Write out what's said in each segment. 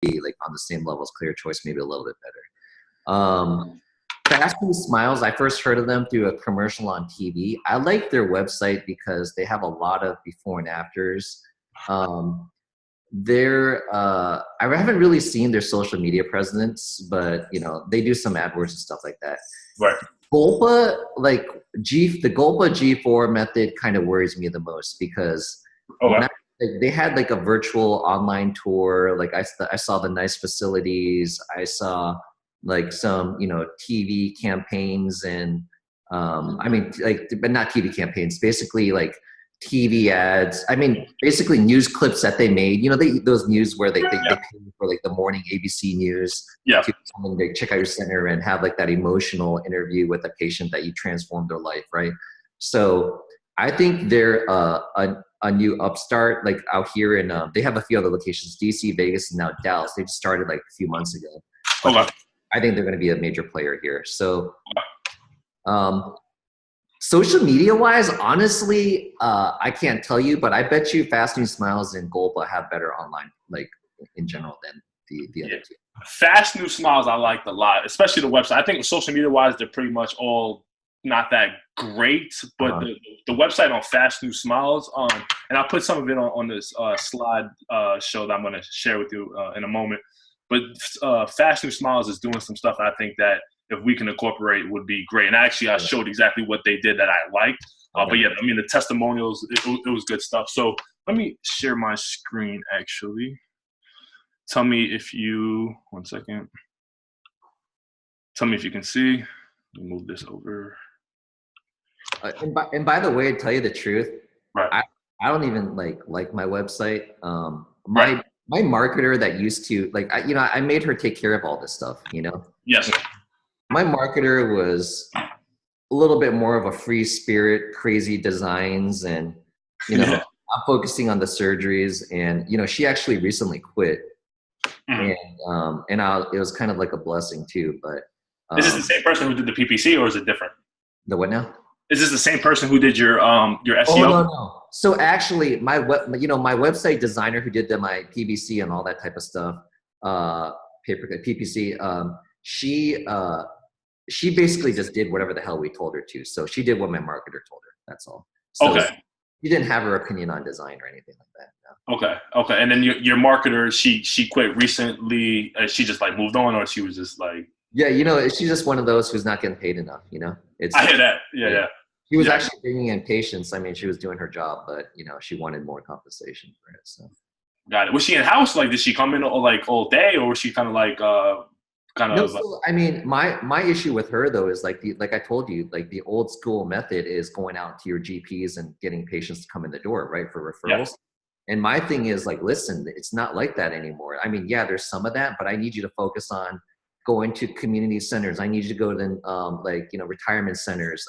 be like on the same level as Clear Choice, maybe a little bit better. Fast Food Smiles, I first heard of them through a commercial on TV. I like their website because they have a lot of before and afters. I haven't really seen their social media presence, but you know, they do some AdWords and stuff like that. Right. Golpa, the Golpa G4 method kind of worries me the most because they had like a virtual online tour. Like I saw the nice facilities. I saw like some, you know, TV campaigns and but not TV campaigns, basically like TV ads. I mean, basically news clips that they made. You know, those news where they pay for like the morning ABC news. Yeah. To come and they check out your center and have like that emotional interview with a patient that you transformed their life, right? So I think they're a new upstart, like out here in. They have a few other locations: DC, Vegas, and now Dallas. They just started like a few months ago. I think they're going to be a major player here. So, social media wise, honestly, I can't tell you, but I bet you Fast New Smiles and Golpa have better online, like in general, than the other two. Fast New Smiles I liked a lot, especially the website. I think social media wise, they're pretty much all not that great, but the website on Fast New Smiles, and I'll put some of it on this slide show that I'm going to share with you in a moment. But Fast New Smiles is doing some stuff I think that if we can incorporate would be great. And actually, I showed exactly what they did that I liked. But yeah, I mean, the testimonials, it was good stuff. So let me share my screen, actually. Tell me if you, one second. Tell me if you can see. Let me move this over. And by the way, to tell you the truth, right. I don't even like my website. My marketer that used to I made her take care of all this stuff, you know? Yes. My marketer was a little bit more of a free spirit, crazy designs, and you know, I'm focusing on the surgeries, and you know, she actually recently quit, and it was kind of like a blessing too. But is this the same person who did the PPC, or is it different? The what now? Is this the same person who did your SEO? Oh no. So actually, my website designer who did my PPC and all that type of stuff, PPC, she basically just did whatever the hell we told her to. So she did what my marketer told her. That's all. So okay. She didn't have her opinion on design or anything like that. No. Okay. And then your marketer, she quit recently. She just like moved on, or she was just like. Yeah, you know, she's just one of those who's not getting paid enough. You know, I hear that. Yeah. She was actually bringing in patients. I mean, she was doing her job, but you know, she wanted more compensation for it. So. Got it. Was she in house? Like, did she come in all day, or was she kind of like So, I mean, my issue with her though is like I told you, like the old school method is going out to your GPs and getting patients to come in the door, right, for referrals. Yeah. And my thing is like, listen, it's not like that anymore. I mean, yeah, there's some of that, but I need you to focus on going to community centers. I need you to go to retirement centers,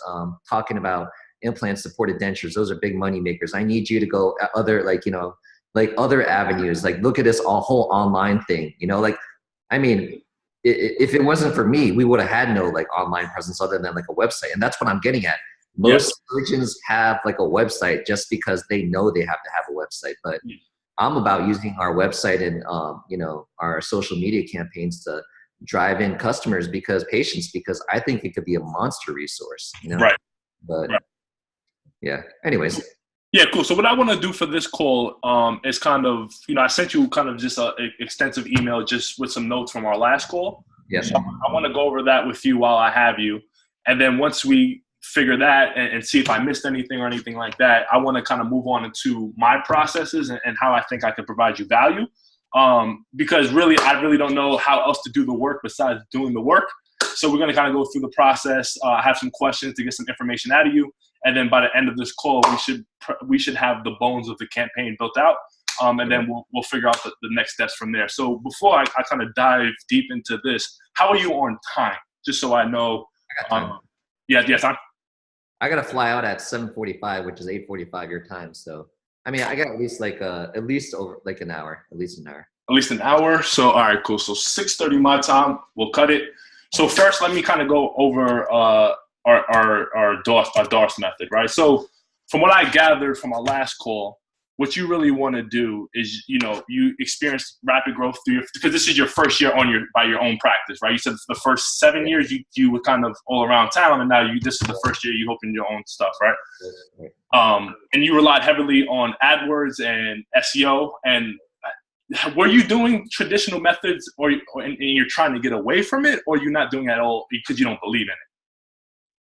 talking about implant supported dentures. Those are big money makers. I need you to go other other avenues. Like look at this whole online thing. You know, like I mean, if it wasn't for me, we would have had no like online presence other than like a website. And that's what I'm getting at. Most surgeons have like a website just because they know they have to have a website. But I'm about using our website and our social media campaigns to drive in customers because I think it could be a monster resource, you know? Right. But yeah, anyways. Yeah, cool. So what I want to do for this call is kind of, I sent you kind of just an extensive email just with some notes from our last call. Yes. So I want to go over that with you while I have you. And then once we figure that and see if I missed anything or anything like that, I want to kind of move on into my processes and how I think I can provide you value. Because really, I really don't know how else to do the work besides doing the work. So we're going to kind of go through the process, have some questions to get some information out of you. And then by the end of this call, we should have the bones of the campaign built out. And then we'll figure out the next steps from there. So before I kind of dive deep into this, how are you on time? Just so I know. Time. I got to fly out at 7:45, which is 8:45 your time. So, I mean, I got at least over like an hour, at least an hour. At least an hour. So, all right, cool. So 6:30 my time, we'll cut it. So first, let me kind of go over our DOS method, right? So from what I gathered from our last call, what you really want to do is, you experience rapid growth because this is your first year by your own practice, right? You said the first 7 years you were kind of all around town, and now this is the first year you open your own stuff, right? And you relied heavily on AdWords and SEO. And were you doing traditional methods, and you're trying to get away from it, or you're not doing it at all because you don't believe in it?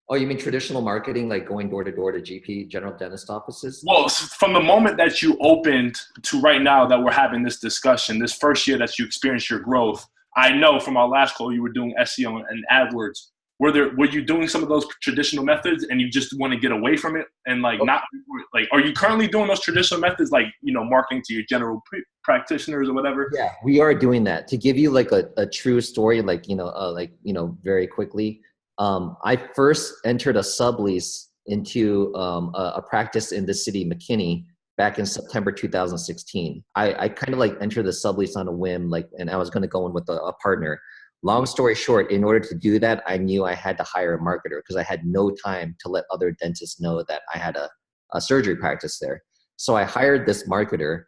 Oh, you mean traditional marketing, like going door to door to GP, general dentist offices? Well, from the moment that you opened to right now that we're having this discussion, this first year that you experienced your growth, I know from our last call you were doing SEO and AdWords. Were you doing some of those traditional methods and you just want to get away from it and are you currently doing those traditional methods, like, marketing to your general practitioners or whatever? Yeah, we are doing that. To give you like a true story, very quickly. I first entered a sublease into a practice in the city, McKinney, back in September 2016. I kind of like entered the sublease on a whim, and I was going to go in with a partner. Long story short, in order to do that, I knew I had to hire a marketer because I had no time to let other dentists know that I had a surgery practice there. So I hired this marketer.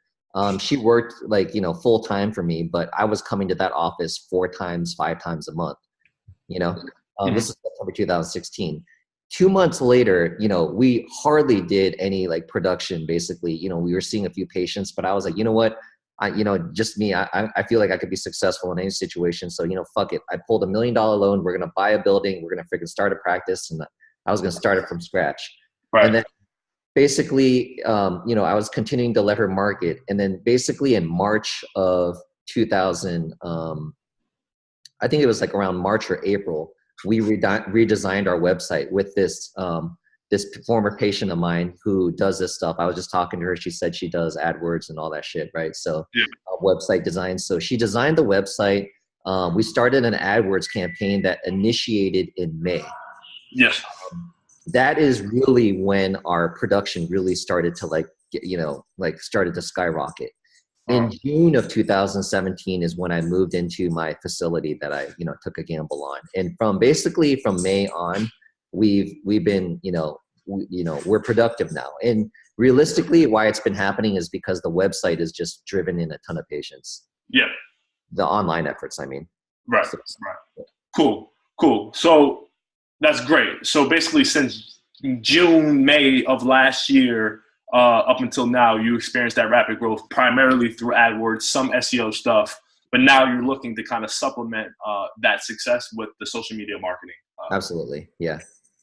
She worked full time for me, but I was coming to that office 4 times, 5 times a month, This is September 2016. 2 months later, we hardly did any production. Basically, we were seeing a few patients, but I was like, you know what? Just me. I feel like I could be successful in any situation. So, fuck it. I pulled $1 million loan. We're going to buy a building. We're going to freaking start a practice. And I was going to start it from scratch. Right. And then basically, I was continuing to let her market. And then basically in March of 2000, I think it was around March or April, we redesigned our website with this former patient of mine who does this stuff. I was just talking to her. She said she does AdWords and all that shit, right? So website design. So she designed the website. We started an AdWords campaign that initiated in May. Yes. That is really when our production really started to started to skyrocket. In June of 2017 is when I moved into my facility that I, took a gamble on. And from May on, we've been, we're productive now. And realistically, why it's been happening is because the website is just driven in a ton of patients. Yeah. The online efforts, I mean. Right. Right. Cool. So that's great. So basically since June, May of last year, up until now, you experienced that rapid growth primarily through AdWords, some SEO stuff, but now you're looking to kind of supplement that success with the social media marketing. Absolutely. Yeah.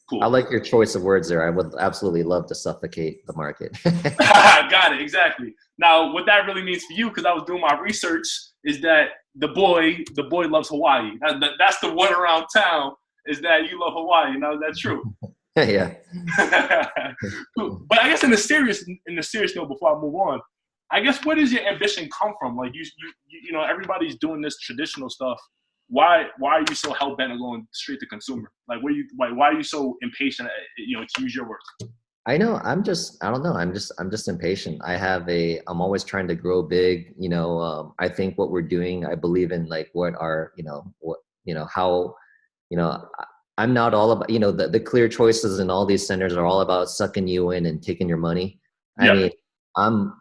Cool. I like your choice of words there. I would absolutely love to suffocate the market. Got it. Exactly. Now, what that really means for you, because I was doing my research, is that the boy loves Hawaii. That's the word around town, is that you love Hawaii. Now, is that true? Yeah. Cool. But I guess in the serious note, before I move on, I guess where does your ambition come from? Like you everybody's doing this traditional stuff. Why are you so hell bent on going straight to consumer? Like why are you so impatient? To use your words. I know. I don't know. I'm just impatient. I'm always trying to grow big. I think what we're doing, I believe in what our, how, I'm not all about, the clear choices in all these centers are all about sucking you in and taking your money. I mean, I'm,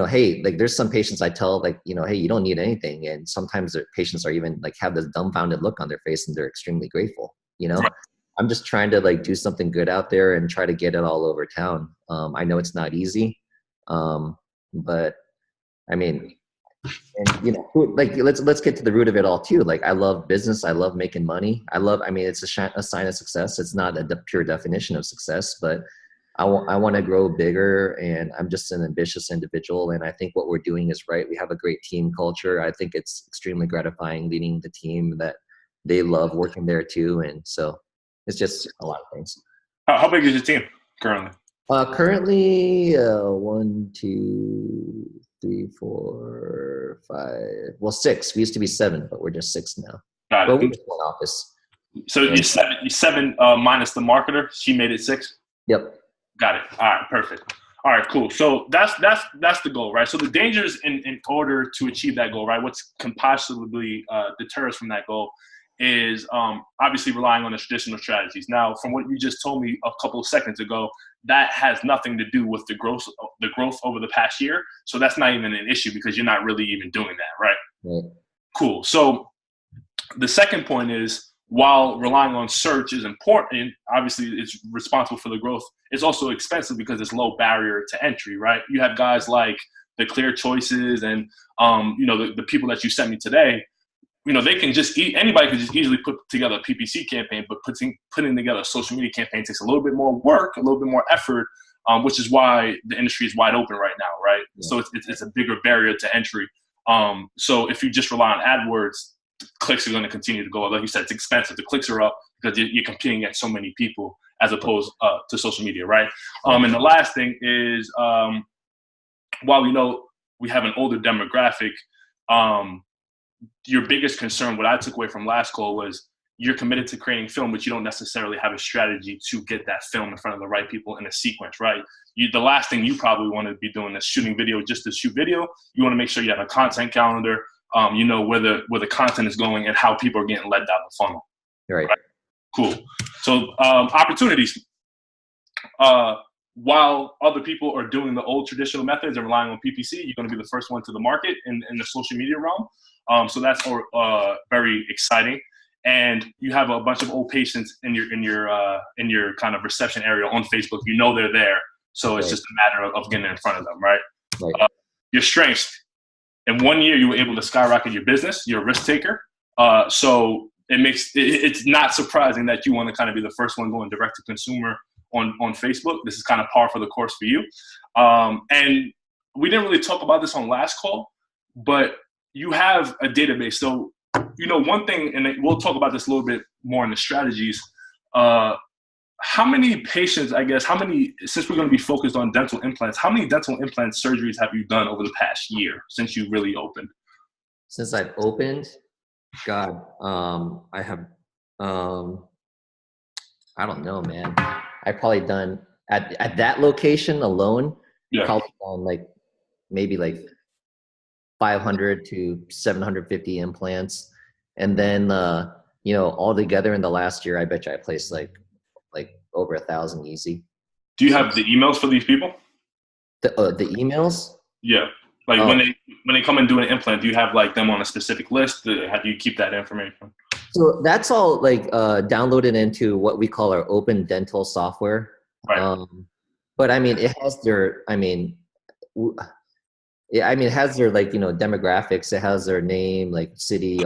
hey, there's some patients I tell hey, you don't need anything. And sometimes their patients are even have this dumbfounded look on their face and they're extremely grateful, Right. I'm just trying to do something good out there and try to get it all over town. I know it's not easy. But I mean, and let's get to the root of it all too. I love business. I love making money. It's a sign of success. It's not a pure definition of success, but I want to grow bigger, and I'm just an ambitious individual. And I think what we're doing is right. We have a great team culture. I think it's extremely gratifying leading the team that they love working there too. And so it's just a lot of things. How big is your team currently? Currently, 1, 2, 3, 4, 5. Well, 6. We used to be 7, but we're just 6 now. Got it. But we're just one office. So you're 7. You're 7 minus the marketer. She made it 6. Yep. Got it. All right. Perfect. All right. Cool. So that's the goal, right? So the dangers in order to achieve that goal, right? What can possibly deter us from that goal is obviously relying on the traditional strategies. Now, from what you just told me a couple of seconds ago, that has nothing to do with the growth over the past year. So that's not even an issue because you're not really even doing that, right? Right. Cool. So the second point is, while relying on search is important, obviously it's responsible for the growth, it's also expensive because it's low barrier to entry, right? You have guys like the Clear Choices and, the people that you sent me today. They can just anybody can just easily put together a PPC campaign, but putting together a social media campaign takes a little bit more work, a little bit more effort, which is why the industry is wide open right now, right? Yeah. So it's a bigger barrier to entry. So if you just rely on AdWords, clicks are going to continue to go up. Like you said, it's expensive. The clicks are up because you're competing against so many people as opposed to social media, right? And the last thing is, while we have an older demographic, your biggest concern, what I took away from last call, was you're committed to creating film, but you don't necessarily have a strategy to get that film in front of the right people in a sequence, right? The last thing you probably want to be doing is shooting video just to shoot video. You want to make sure you have a content calendar, where the content is going and how people are getting led down the funnel. Right. Cool. So opportunities. While other people are doing the old traditional methods and relying on PPC, you're going to be the first one to the market in the social media realm. So that's very exciting. And you have a bunch of old patients in your kind of reception area on Facebook. They're there. So it's just a matter of getting in front of them, right? Your strengths. In 1 year, you were able to skyrocket your business. You're a risk taker. So it's not surprising that you want to kind of be the first one going direct to consumer on Facebook. This is kind of par for the course for you. And we didn't really talk about this on last call, but you have a database. So, one thing, and we'll talk about this a little bit more in the strategies, how many patients, since we're going to be focused on dental implants, how many dental implant surgeries have you done over the past year since you really opened? Since I've opened, God, I have, I don't know, man. I've probably done at that location alone, probably done maybe 500 to 750 implants. And then, all together in the last year, I bet you I placed like over 1,000 easy. Do you have the emails for these people? The emails? Yeah. When they come and do an implant, do you have them on a specific list? How do you keep that information? So that's all downloaded into what we call our open dental software. Right. But it has their, it has their demographics. It has their name, city.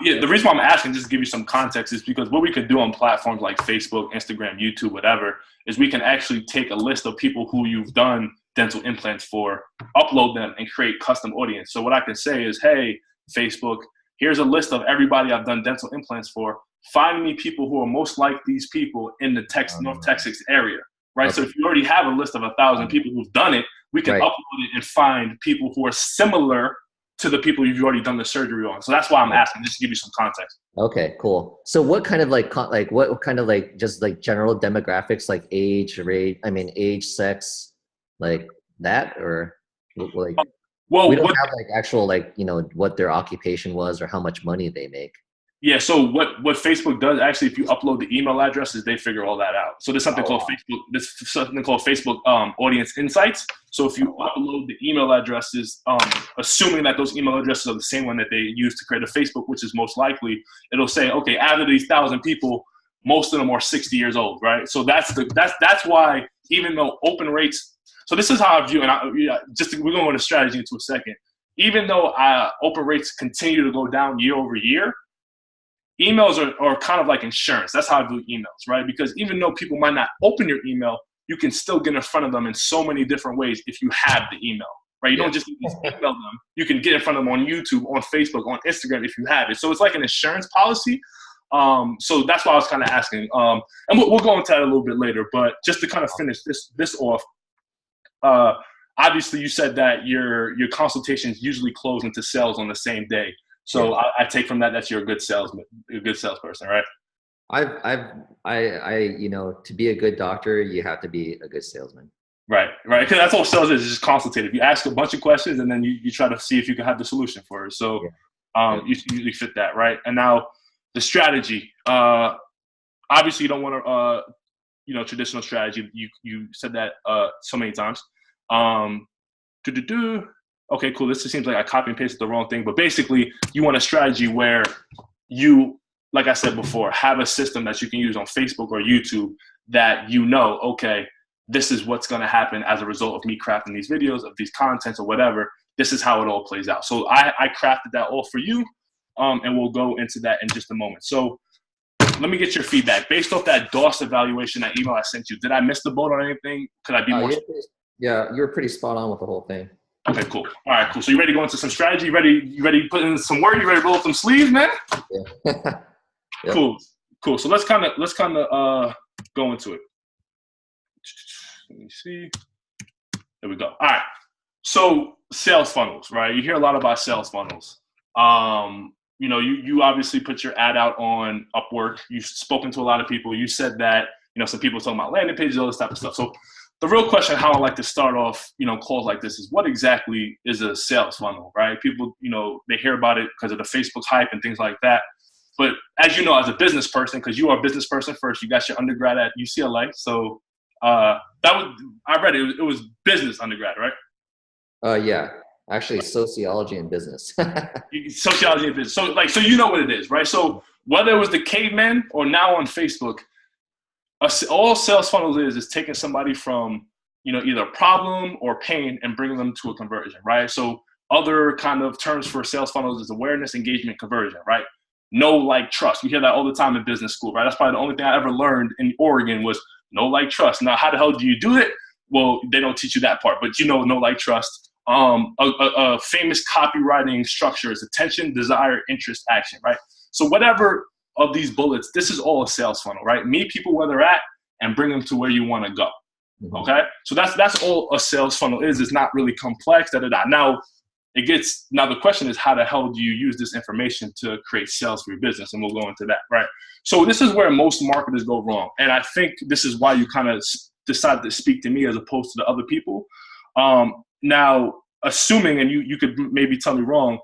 The reason why I'm asking, just to give you some context, is because what we could do on platforms like Facebook, Instagram, YouTube, whatever, is we can actually take a list of people who you've done dental implants for, upload them, and create custom audience. So what I can say is, hey, Facebook, here's a list of everybody I've done dental implants for. Find me people who are most like these people in the North Texas area, right? Okay. So if you already have a list of 1,000 people who've done it, we can upload it and find people who are similar to the people you've already done the surgery on. So that's why I'm asking, just to give you some context. Okay, cool. So what kind of just general demographics, like age, rate, age, sex, like that, or well, we don't have actual what their occupation was or how much money they make. Yeah, so what Facebook does, actually, if you upload the email addresses, they figure all that out. So there's something called Facebook Audience Insights. So if you upload the email addresses, assuming that those email addresses are the same one that they use to create a Facebook, which is most likely, it'll say, okay, out of these 1,000 people, most of them are 60 years old, right? So that's why, even though open rates, so this is how I view, and we're going to go into strategy into a second. Even though open rates continue to go down year over year, emails are kind of like insurance. That's how I view emails, right? Because even though people might not open your email, you can still get in front of them in so many different ways if you have the email, right? You don't just email them. You can get in front of them on YouTube, on Facebook, on Instagram if you have it. So it's like an insurance policy. So that's why I was kind of asking. And we'll go into that a little bit later. But just to kind of finish this off, obviously you said that your consultations usually close into sales on the same day. So I take from that's you're a good salesman, a good salesperson, right? To be a good doctor, you have to be a good salesman. Right. Because that's all sales is just consultative. You ask a bunch of questions and then you try to see if you can have the solution for it. So you fit that, right? And now the strategy. Obviously, you don't want to traditional strategy. You said that so many times. Okay, cool. This seems like I copy and pasted the wrong thing, but basically you want a strategy where you, like I said before, have a system that you can use on Facebook or YouTube that okay, this is what's going to happen as a result of me crafting these videos, of these contents or whatever. This is how it all plays out. So I crafted that all for you, and we'll go into that in just a moment. So let me get your feedback. Based off that DOS evaluation, that email I sent you, did I miss the boat on anything? Could I be more? Yeah, you were pretty spot on with the whole thing. Okay, cool. All right, cool. So you ready to go into some strategy? You ready to put in some work? You ready to roll up some sleeves, man? Yeah. Yep. Cool. So let's kind of go into it. Let me see. There we go. All right. So sales funnels, right? You hear a lot about sales funnels. You obviously put your ad out on Upwork. You've spoken to a lot of people. You said that, some people talking about landing pages, all this type of stuff. So the real question, how I like to start off, calls like this is, what exactly is a sales funnel, right? People, they hear about it because of the Facebook hype and things like that. But as you know, as a business person, because you are a business person first, you got your undergrad at UCLA. So I read it. It was business undergrad, right? Yeah, actually sociology and business. Sociology and business. So you know what it is, right? So whether it was the caveman or now on Facebook, all sales funnels is taking somebody from, either problem or pain and bringing them to a conversion, right? So other kind of terms for sales funnels is awareness, engagement, conversion, right? Know, like, trust. We hear that all the time in business school, right? That's probably the only thing I ever learned in Oregon was know, like, trust. Now, how the hell do you do it? Well, they don't teach you that part, but know, like, trust. A famous copywriting structure is attention, desire, interest, action, right? So whatever of these bullets, this is all a sales funnel, right? Meet people where they're at and bring them to where you want to go. Mm-hmm. Okay? So that's all a sales funnel is. It's not really complex. Now, the question is, how the hell do you use this information to create sales for your business? And we'll go into that, right? So this is where most marketers go wrong. And I think this is why you kind of decided to speak to me as opposed to the other people. Now, assuming, and you could maybe tell me wrong,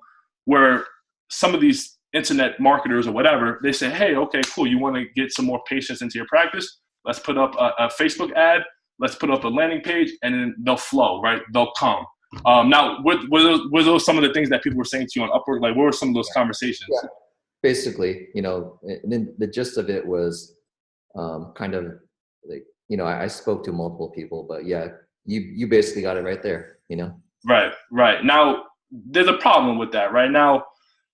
where some of these internet marketers or whatever, they say, hey, okay, cool. You want to get some more patients into your practice? Let's put up a Facebook ad. Let's put up a landing page, and then they'll flow, right? They'll come. Now, were those some of the things that people were saying to you on Upwork? Like, what were some of those conversations? Yeah. Basically, and then the gist of it was kind of like, I spoke to multiple people, but yeah, you basically got it right there, Right. Now, there's a problem with that. Right now,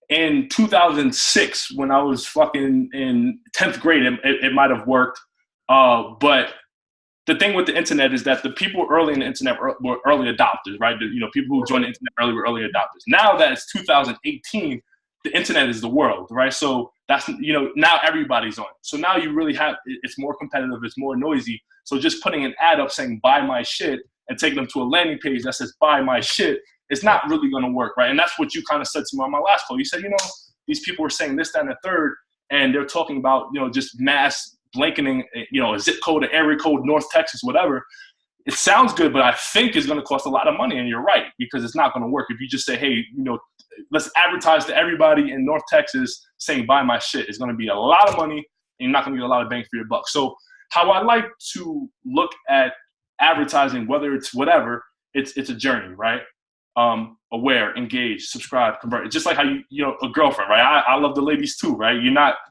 in 2006, when I was fucking in 10th grade, it might have worked. But the thing with the internet is that the people early in the internet were early adopters, right? People who joined the internet early were early adopters. Now that it's 2018, the internet is the world, right? So that's, now everybody's on it. So now you really it's more competitive, it's more noisy. So just putting an ad up saying, buy my shit, and taking them to a landing page that says, buy my shit, it's not really going to work, right? And that's what you kind of said to me on my last call. You said, these people were saying this, that, and the third, and they're talking about, just mass blanketing, a zip code, an area code, North Texas, whatever. It sounds good, but I think it's going to cost a lot of money, and you're right, because it's not going to work. If you just say, hey, let's advertise to everybody in North Texas saying, buy my shit, it's going to be a lot of money, and you're not going to get a lot of bang for your buck. So how I like to look at advertising, whether it's whatever, it's a journey, right? Aware, engage, subscribe, convert. It's just like how a girlfriend, right? I love the ladies too, right?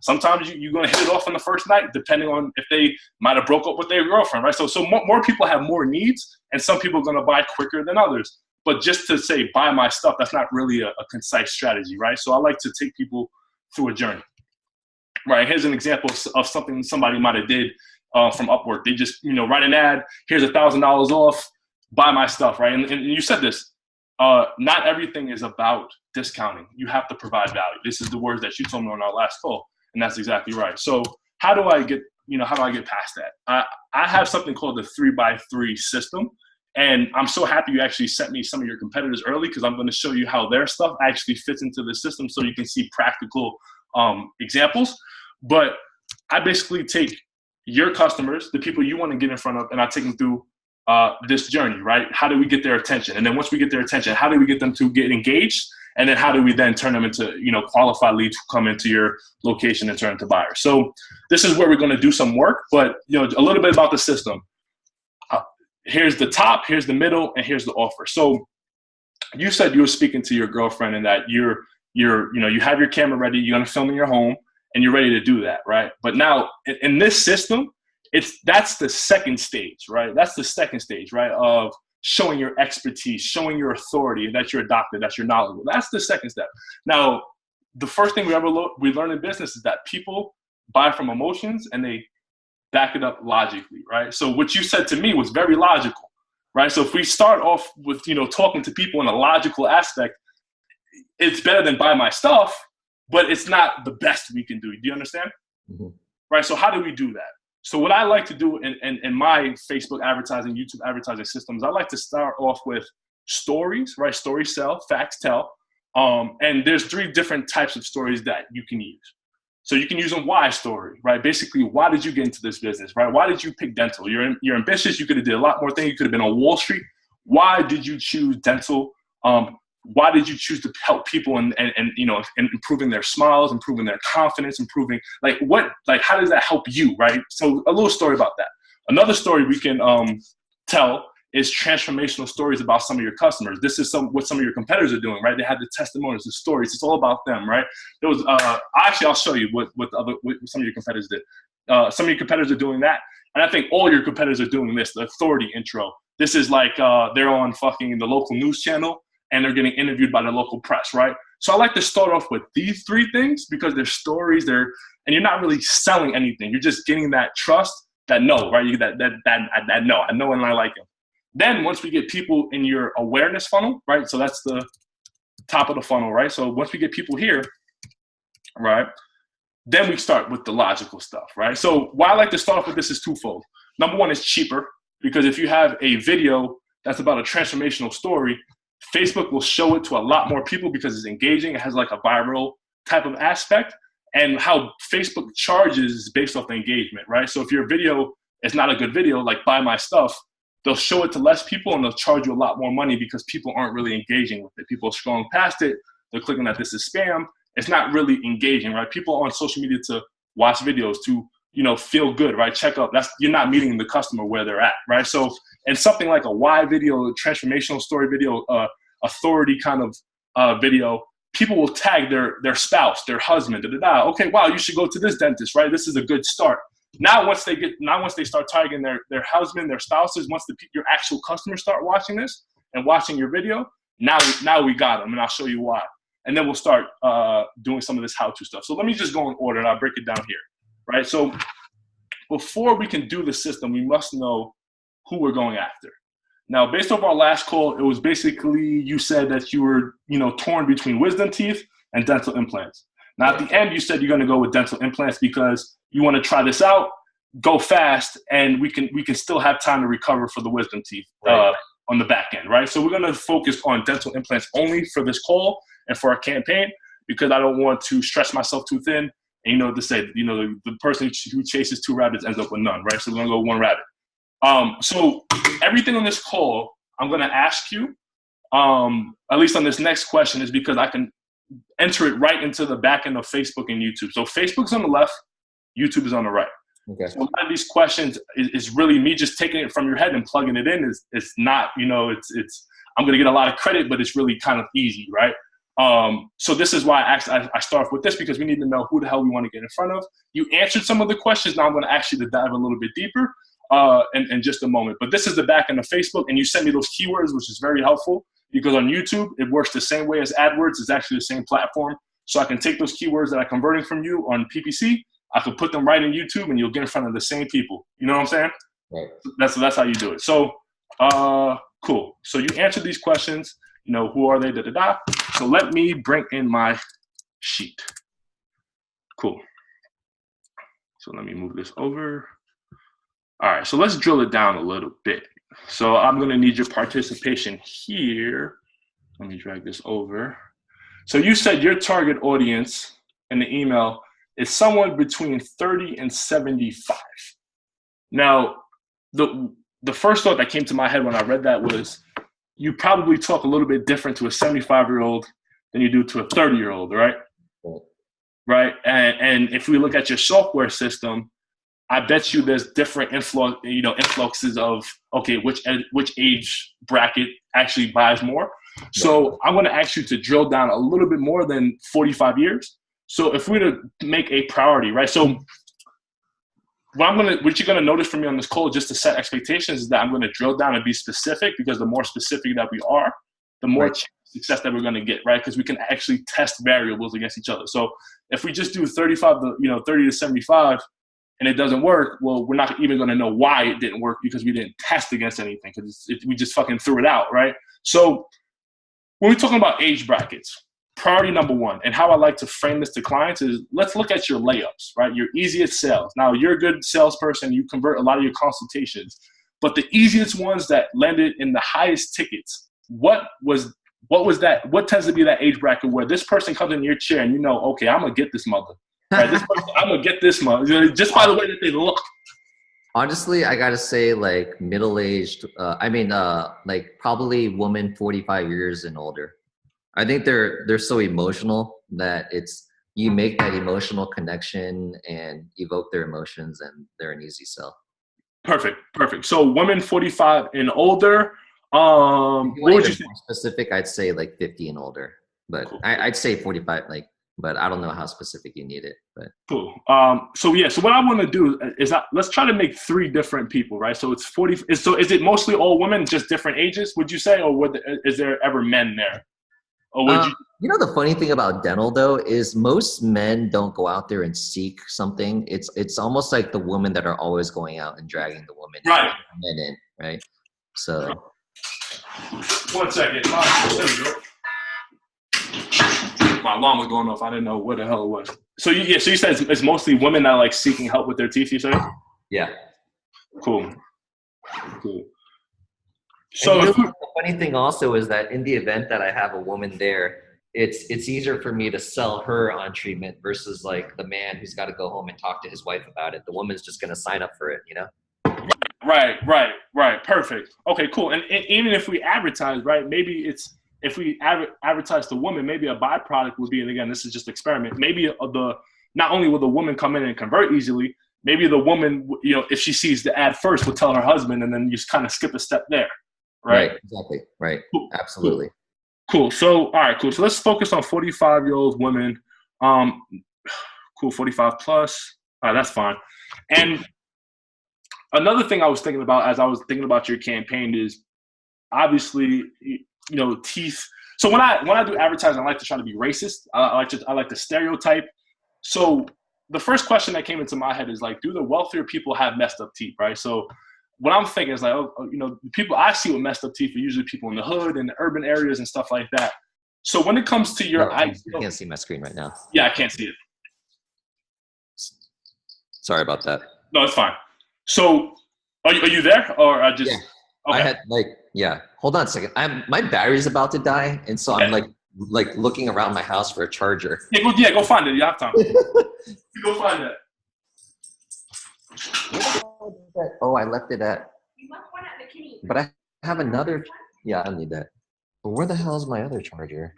Sometimes you're going to hit it off on the first night, depending on if they might have broke up with their girlfriend, right? So more people have more needs, and some people are going to buy quicker than others. But just to say, buy my stuff, that's not really a concise strategy, right? So I like to take people through a journey, right? Here's an example of something somebody might have did from Upwork. They just, write an ad, here's $1,000 off, buy my stuff, right? And you said this, not everything is about discounting. You have to provide value. This is the words that you told me on our last call, and that's exactly right. So how do I get past that? I have something called the 3x3 system, and I'm so happy you actually sent me some of your competitors early, because I'm going to show you how their stuff actually fits into the system so you can see practical examples. But I basically take your customers, the people you want to get in front of, and I take them through this journey, right? How do we get their attention? And then once we get their attention, how do we get them to get engaged? And then how do we then turn them into, qualified leads who come into your location and turn into buyers? So this is where we're going to do some work, but a little bit about the system. Here's the top, here's the middle, and here's the offer. So you said you were speaking to your girlfriend and that you have your camera ready, you're going to film in your home, and you're ready to do that, right? But now in this system, that's the second stage, right? That's the second stage, right? Of showing your expertise, showing your authority, that you're a doctor, that you're knowledgeable. That's the second step. Now, the first thing we learn in business is that people buy from emotions and they back it up logically, right? So what you said to me was very logical, right? So if we start off with, talking to people in a logical aspect, it's better than buy my stuff, but it's not the best we can do. Do you understand? Mm-hmm. Right. So how do we do that? So what I like to do in my Facebook advertising, YouTube advertising systems, I like to start off with stories, right? Stories sell, facts tell. And there's 3 different types of stories that you can use. So you can use a why story, right? Basically, why did you get into this business, right? Why did you pick dental? You're ambitious. You could have did a lot more things. You could have been on Wall Street. Why did you choose dental? Why did you choose to help people and improving their smiles, improving their confidence, improving how does that help you, right? So a little story about that. Another story we can tell is transformational stories about some of your customers. This is what some of your competitors are doing, right? They have the testimonials, the stories. It's all about them, right? There was I'll show you what some of your competitors did. Some of your competitors are doing that, and I think all your competitors are doing this. The authority intro. This is like they're on fucking the local news channel, and they're getting interviewed by the local press, right? So I like to start off with these 3 things because they're stories, and you're not really selling anything. You're just getting that trust, that no, right? You get that no, I know and I like them. Then once we get people in your awareness funnel, right? So that's the top of the funnel, right? So once we get people here, right? Then we start with the logical stuff, right? So why I like to start off with this is twofold. Number one, it's cheaper because if you have a video that's about a transformational story, Facebook will show it to a lot more people because it's engaging. It has like a viral type of aspect. And how Facebook charges is based off the engagement, right? So if your video is not a good video, like buy my stuff, they'll show it to less people and they'll charge you a lot more money because people aren't really engaging with it. People are scrolling past it. They're clicking that this is spam. It's not really engaging, right? People are on social media to watch videos, to, feel good, right? Check up. You're not meeting the customer where they're at, right? So, and something like a why video, transformational story video, authority kind of video, people will tag their spouse, their husband, Okay, wow, you should go to this dentist, right? This is a good start. Now, once they start tagging their husband, their spouses, once your actual customers start watching this and watching your video, now we got them, and I'll show you why. And then we'll start doing some of this how-to stuff. So let me just go in order, and I'll break it down here, right? So before we can do the system, we must know who we're going after. Now, based off our last call, it was basically you said that you were, torn between wisdom teeth and dental implants. Now, at the end, you said you're going to go with dental implants because you want to try this out, go fast, and we can still have time to recover for the wisdom teeth on the back end, right? So we're going to focus on dental implants only for this call and for our campaign because I don't want to stretch myself too thin. And the person who chases 2 rabbits ends up with none, right? So we're going to go 1 rabbit. So everything on this call, I'm going to ask you, at least on this next question, is because I can enter it right into the back end of Facebook and YouTube. So Facebook's on the left, YouTube is on the right. Okay. So a lot of these questions is really me just taking it from your head and plugging it in. It's not, it's I'm going to get a lot of credit, but it's really kind of easy, right? So this is why I start off with this because we need to know who the hell we want to get in front of. You answered some of the questions. Now I'm going to ask you to dive a little bit deeper in just a moment. But this is the back end of Facebook, and you sent me those keywords, which is very helpful because on YouTube, it works the same way as AdWords. It's actually the same platform. So I can take those keywords that I'm converting from you on PPC, I can put them right in YouTube, and you'll get in front of the same people. You know what I'm saying? Right. That's how you do it. So cool. So you answered these questions. Who are they? So let me bring in my sheet. Cool. So let me move this over. All right, so let's drill it down a little bit. So I'm going to need your participation here. Let me drag this over. So you said your target audience in the email is someone between 30 and 75. Now, the first thought that came to my head when I read that was you probably talk a little bit different to a 75-year-old than you do to a 30-year-old, right? Cool. Right. And if we look at your software system, I bet you there's different influxes of, okay, which age bracket actually buys more. So I'm going to ask you to drill down a little bit more than 45 years. So if we were to make a priority, right? So what you're going to notice from me on this call, just to set expectations, is that I'm going to drill down and be specific, because the more specific that we are, the more success that we're going to get, right? Because we can actually test variables against each other. So if we just do 30 to 75 and it doesn't work, well, we're not even going to know why it didn't work, because we didn't test against anything, because we just fucking threw it out, right? So when we're talking about age brackets, priority number one, and how I like to frame this to clients is, let's look at your layups, right? Your easiest sales. Now, you're a good salesperson. You convert a lot of your consultations. But the easiest ones that landed in the highest tickets, what was that? What tends to be that age bracket where this person comes in your chair and you know, okay, I'm going to get this mother. Right? This person, I'm going to get this mother. Just by the way that they look. Honestly, I got to say, like, middle-aged, like probably woman 45 years and older. I think they're so emotional that you make that emotional connection and evoke their emotions, and they're an easy sell. Perfect. So women 45 and older. What would you say? Specific, I'd say like 50 and older, but cool. I'd say 45, but I don't know how specific you need it. But cool. So what I want to do is let's try to make 3 different people, right? So it's 40. So is it mostly all women, just different ages? Would you say, or is there ever men there? Or would you know, the funny thing about dental though is most men don't go out there and seek something. It's almost like the women that are always going out and dragging the women men in, right? So 1 second. There we go. My alarm was going off. I didn't know what the hell it was. So you said it's mostly women that are like seeking help with their teeth, you say? Yeah. Cool. So the funny thing also is that in the event that I have a woman there, it's easier for me to sell her on treatment versus like the man who's got to go home and talk to his wife about it. The woman's just going to sign up for it, you know? Right. Perfect. Okay, cool. And even if we advertise, right, maybe if we advertise to women, maybe a byproduct would be, and again, this is just experiment, maybe not only will the woman come in and convert easily, maybe the woman, if she sees the ad first, will tell her husband, and then you just kind of skip a step there. Right. Exactly. Right. Cool. Absolutely. Cool. So, all right, cool. So let's focus on 45-year-old women. Cool. 45 plus. All right, that's fine. And another thing I was thinking about as I was thinking about your campaign is obviously, teeth. So when I do advertising, I like to try to be racist. I like to stereotype. So the first question that came into my head is like, do the wealthier people have messed up teeth, right? So what I'm thinking is like, the people I see with messed up teeth are usually people in the hood and the urban areas and stuff like that. So when it comes to your I can't see my screen right now. Yeah, I can't see it. Sorry about that. No, it's fine. So are you there, or I just? Yeah. Okay. I had hold on a second. My battery's about to die, and so I'm like looking around my house for a charger. Yeah, go find it. You have time. Go find it. Oh, I left it at. You left one at the kitty. But I have another. Yeah, I don't need that. But where the hell is my other charger?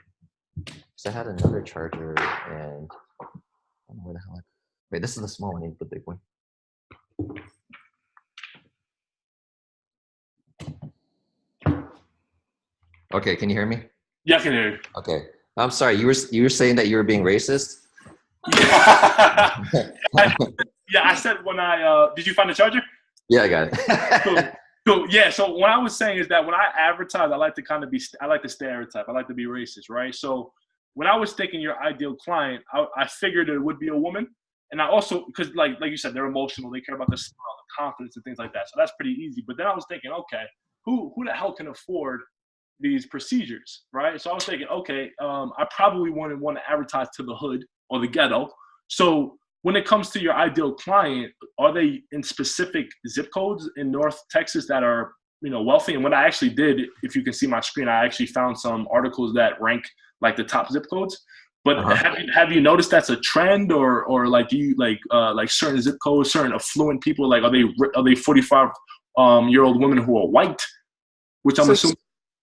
Because I had another charger, and I don't know where the hell. Wait, this is the small one. I need the big one. Okay, can you hear me? Yeah, I can hear you. Okay, I'm sorry. You were saying that you were being racist. Yeah, I said when did you find the charger? Yeah, I got it. Cool. Yeah. So what I was saying is that when I advertise, I like to stereotype. I like to be racist, right? So when I was thinking your ideal client, I figured it would be a woman, and I also because like you said, they're emotional. They care about the smile, the confidence, and things like that. So that's pretty easy. But then I was thinking, okay, who the hell can afford these procedures, right? So I was thinking, okay, I probably wouldn't want to advertise to the hood or the ghetto. So when it comes to your ideal client, are they in specific zip codes in North Texas that are, wealthy? And what I actually did, if you can see my screen, I actually found some articles that rank like the top zip codes. But have you noticed that's a trend, or like do you like certain zip codes, certain affluent people, like are they 45-year-old women who are white, which I'm assuming?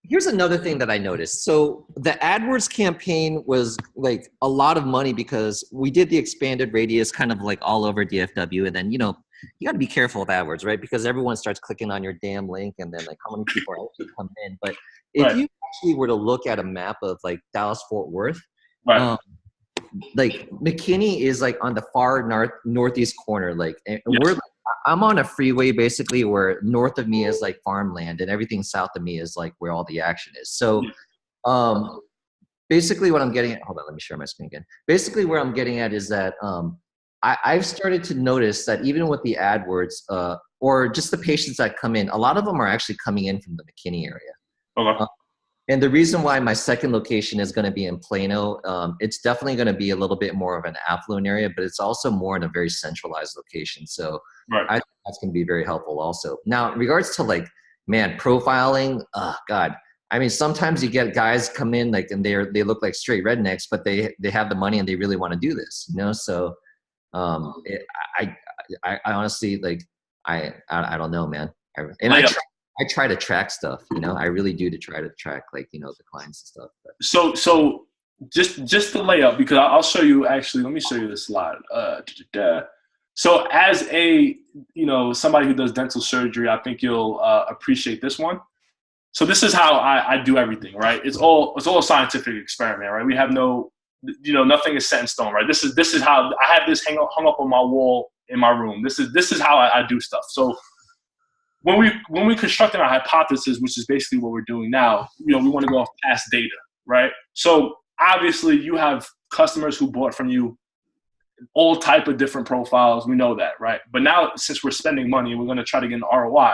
Here's another thing that I noticed. So the AdWords campaign was like a lot of money because we did the expanded radius kind of like all over DFW. And then, you know, you got to be careful with AdWords, right? Because everyone starts clicking on your damn link and then like how many people are actually coming in. But if you actually were to look at a map of like Dallas Fort Worth, like McKinney is like on the far northeast corner, like, and we're I'm on a freeway basically where north of me is like farmland and everything south of me is like where all the action is. So basically what I'm getting at, hold on, let me share my screen again. Basically where I'm getting at is that I've started to notice that even with the AdWords or just the patients that come in, a lot of them are actually coming in from the McKinney area. And the reason why my second location is going to be in Plano, it's definitely going to be a little bit more of an affluent area, but it's also more in a very centralized location. So I think that's going to be very helpful also. Now, in regards to like, man, profiling, God, I mean, sometimes you get guys come in like, and they look like straight rednecks, but they have the money and they really want to do this, you know? So I honestly, like, I don't know, man. And I try to track stuff, you know, I really do to try to track like, you know, the clients and stuff. But. So just the layup, because I'll show you actually, let me show you the slide. So as a, you know, somebody who does dental surgery, I think you'll appreciate this one. So this is how I do everything, right? It's all a scientific experiment, right? We have no, you know, nothing is set in stone, right? This is how I have this hung up on my wall in my room. This is how I do stuff. So when we constructed our hypothesis, which is basically what we're doing now, you know, we want to go off past data, right? So obviously you have customers who bought from you all type of different profiles. We know that, right? But now since we're spending money and we're going to try to get an ROI,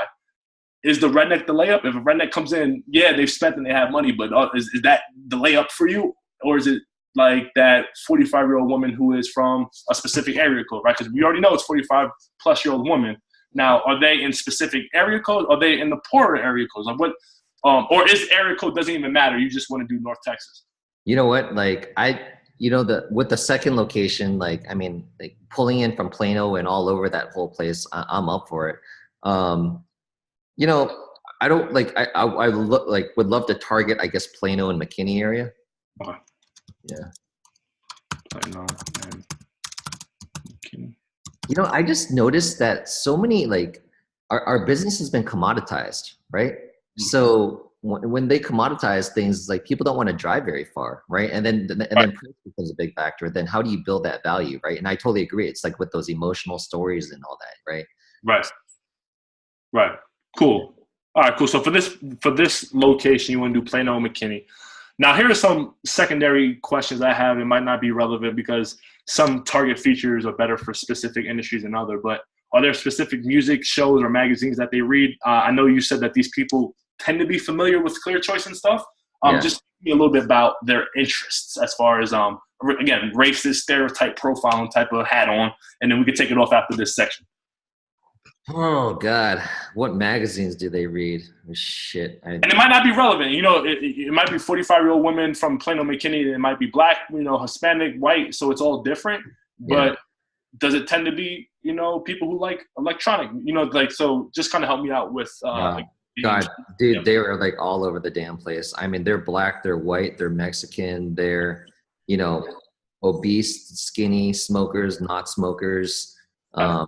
is the redneck the layup? If a redneck comes in, yeah, they've spent and they have money, but is that the layup for you? Or is it like that 45-year-old woman who is from a specific area code, right? Because we already know it's 45-plus-year-old woman. Now, are they in specific area codes? Are they in the poorer area codes? Like what, or is area code doesn't even matter? You just want to do North Texas. You know what? Like with the second location, like, I mean, like pulling in from Plano and all over that whole place, I'm up for it. You know, I don't like, I would love to target, I guess, Plano and McKinney area. Okay. Yeah. Plano and McKinney. You know, I just noticed that so many, like, our business has been commoditized, right? Mm-hmm. So when they commoditize things, like people don't want to drive very far, right? And then price becomes a big factor. Then how do you build that value, right? And I totally agree. It's like with those emotional stories and all that, right? Right. Cool. All right, cool. So for this location, you want to do Plano and McKinney. Now, here are some secondary questions I have. It might not be relevant because some target features are better for specific industries than other, but are there specific music shows or magazines that they read? I know you said that these people tend to be familiar with Clear Choice and stuff. Just tell me a little bit about their interests as far as, again, racist, stereotype profiling type of hat on, and then we could take it off after this section. Oh God, what magazines do they read? Shit. And it might not be relevant. You know, it might be 45-year-old woman from Plano, McKinney. It might be black, you know, Hispanic, white. So it's all different. But does it tend to be, you know, people who like electronic, you know, like, so just kind of help me out with, God, dude, they were like all over the damn place. I mean, they're black, they're white, they're Mexican, they're, you know, obese, skinny, smokers, not smokers. I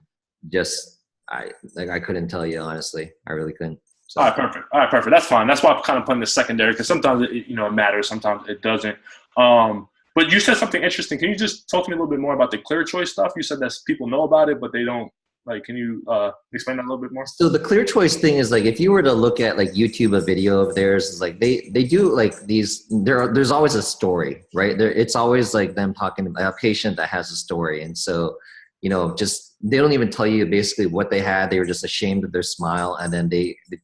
couldn't tell you, honestly. I really couldn't. So. All right, perfect. That's fine. That's why I'm kind of putting the secondary, because sometimes it matters, sometimes it doesn't. But you said something interesting. Can you just talk to me a little bit more about the Clear Choice stuff? You said that people know about it, but they don't. Like, can you explain that a little bit more? So the Clear Choice thing is like, if you were to look at like YouTube, a video of theirs, is like they do like these. There's always a story, right? It's always like them talking about a patient that has a story, and so. You know, just they don't even tell you basically what they had. They were just ashamed of their smile, and then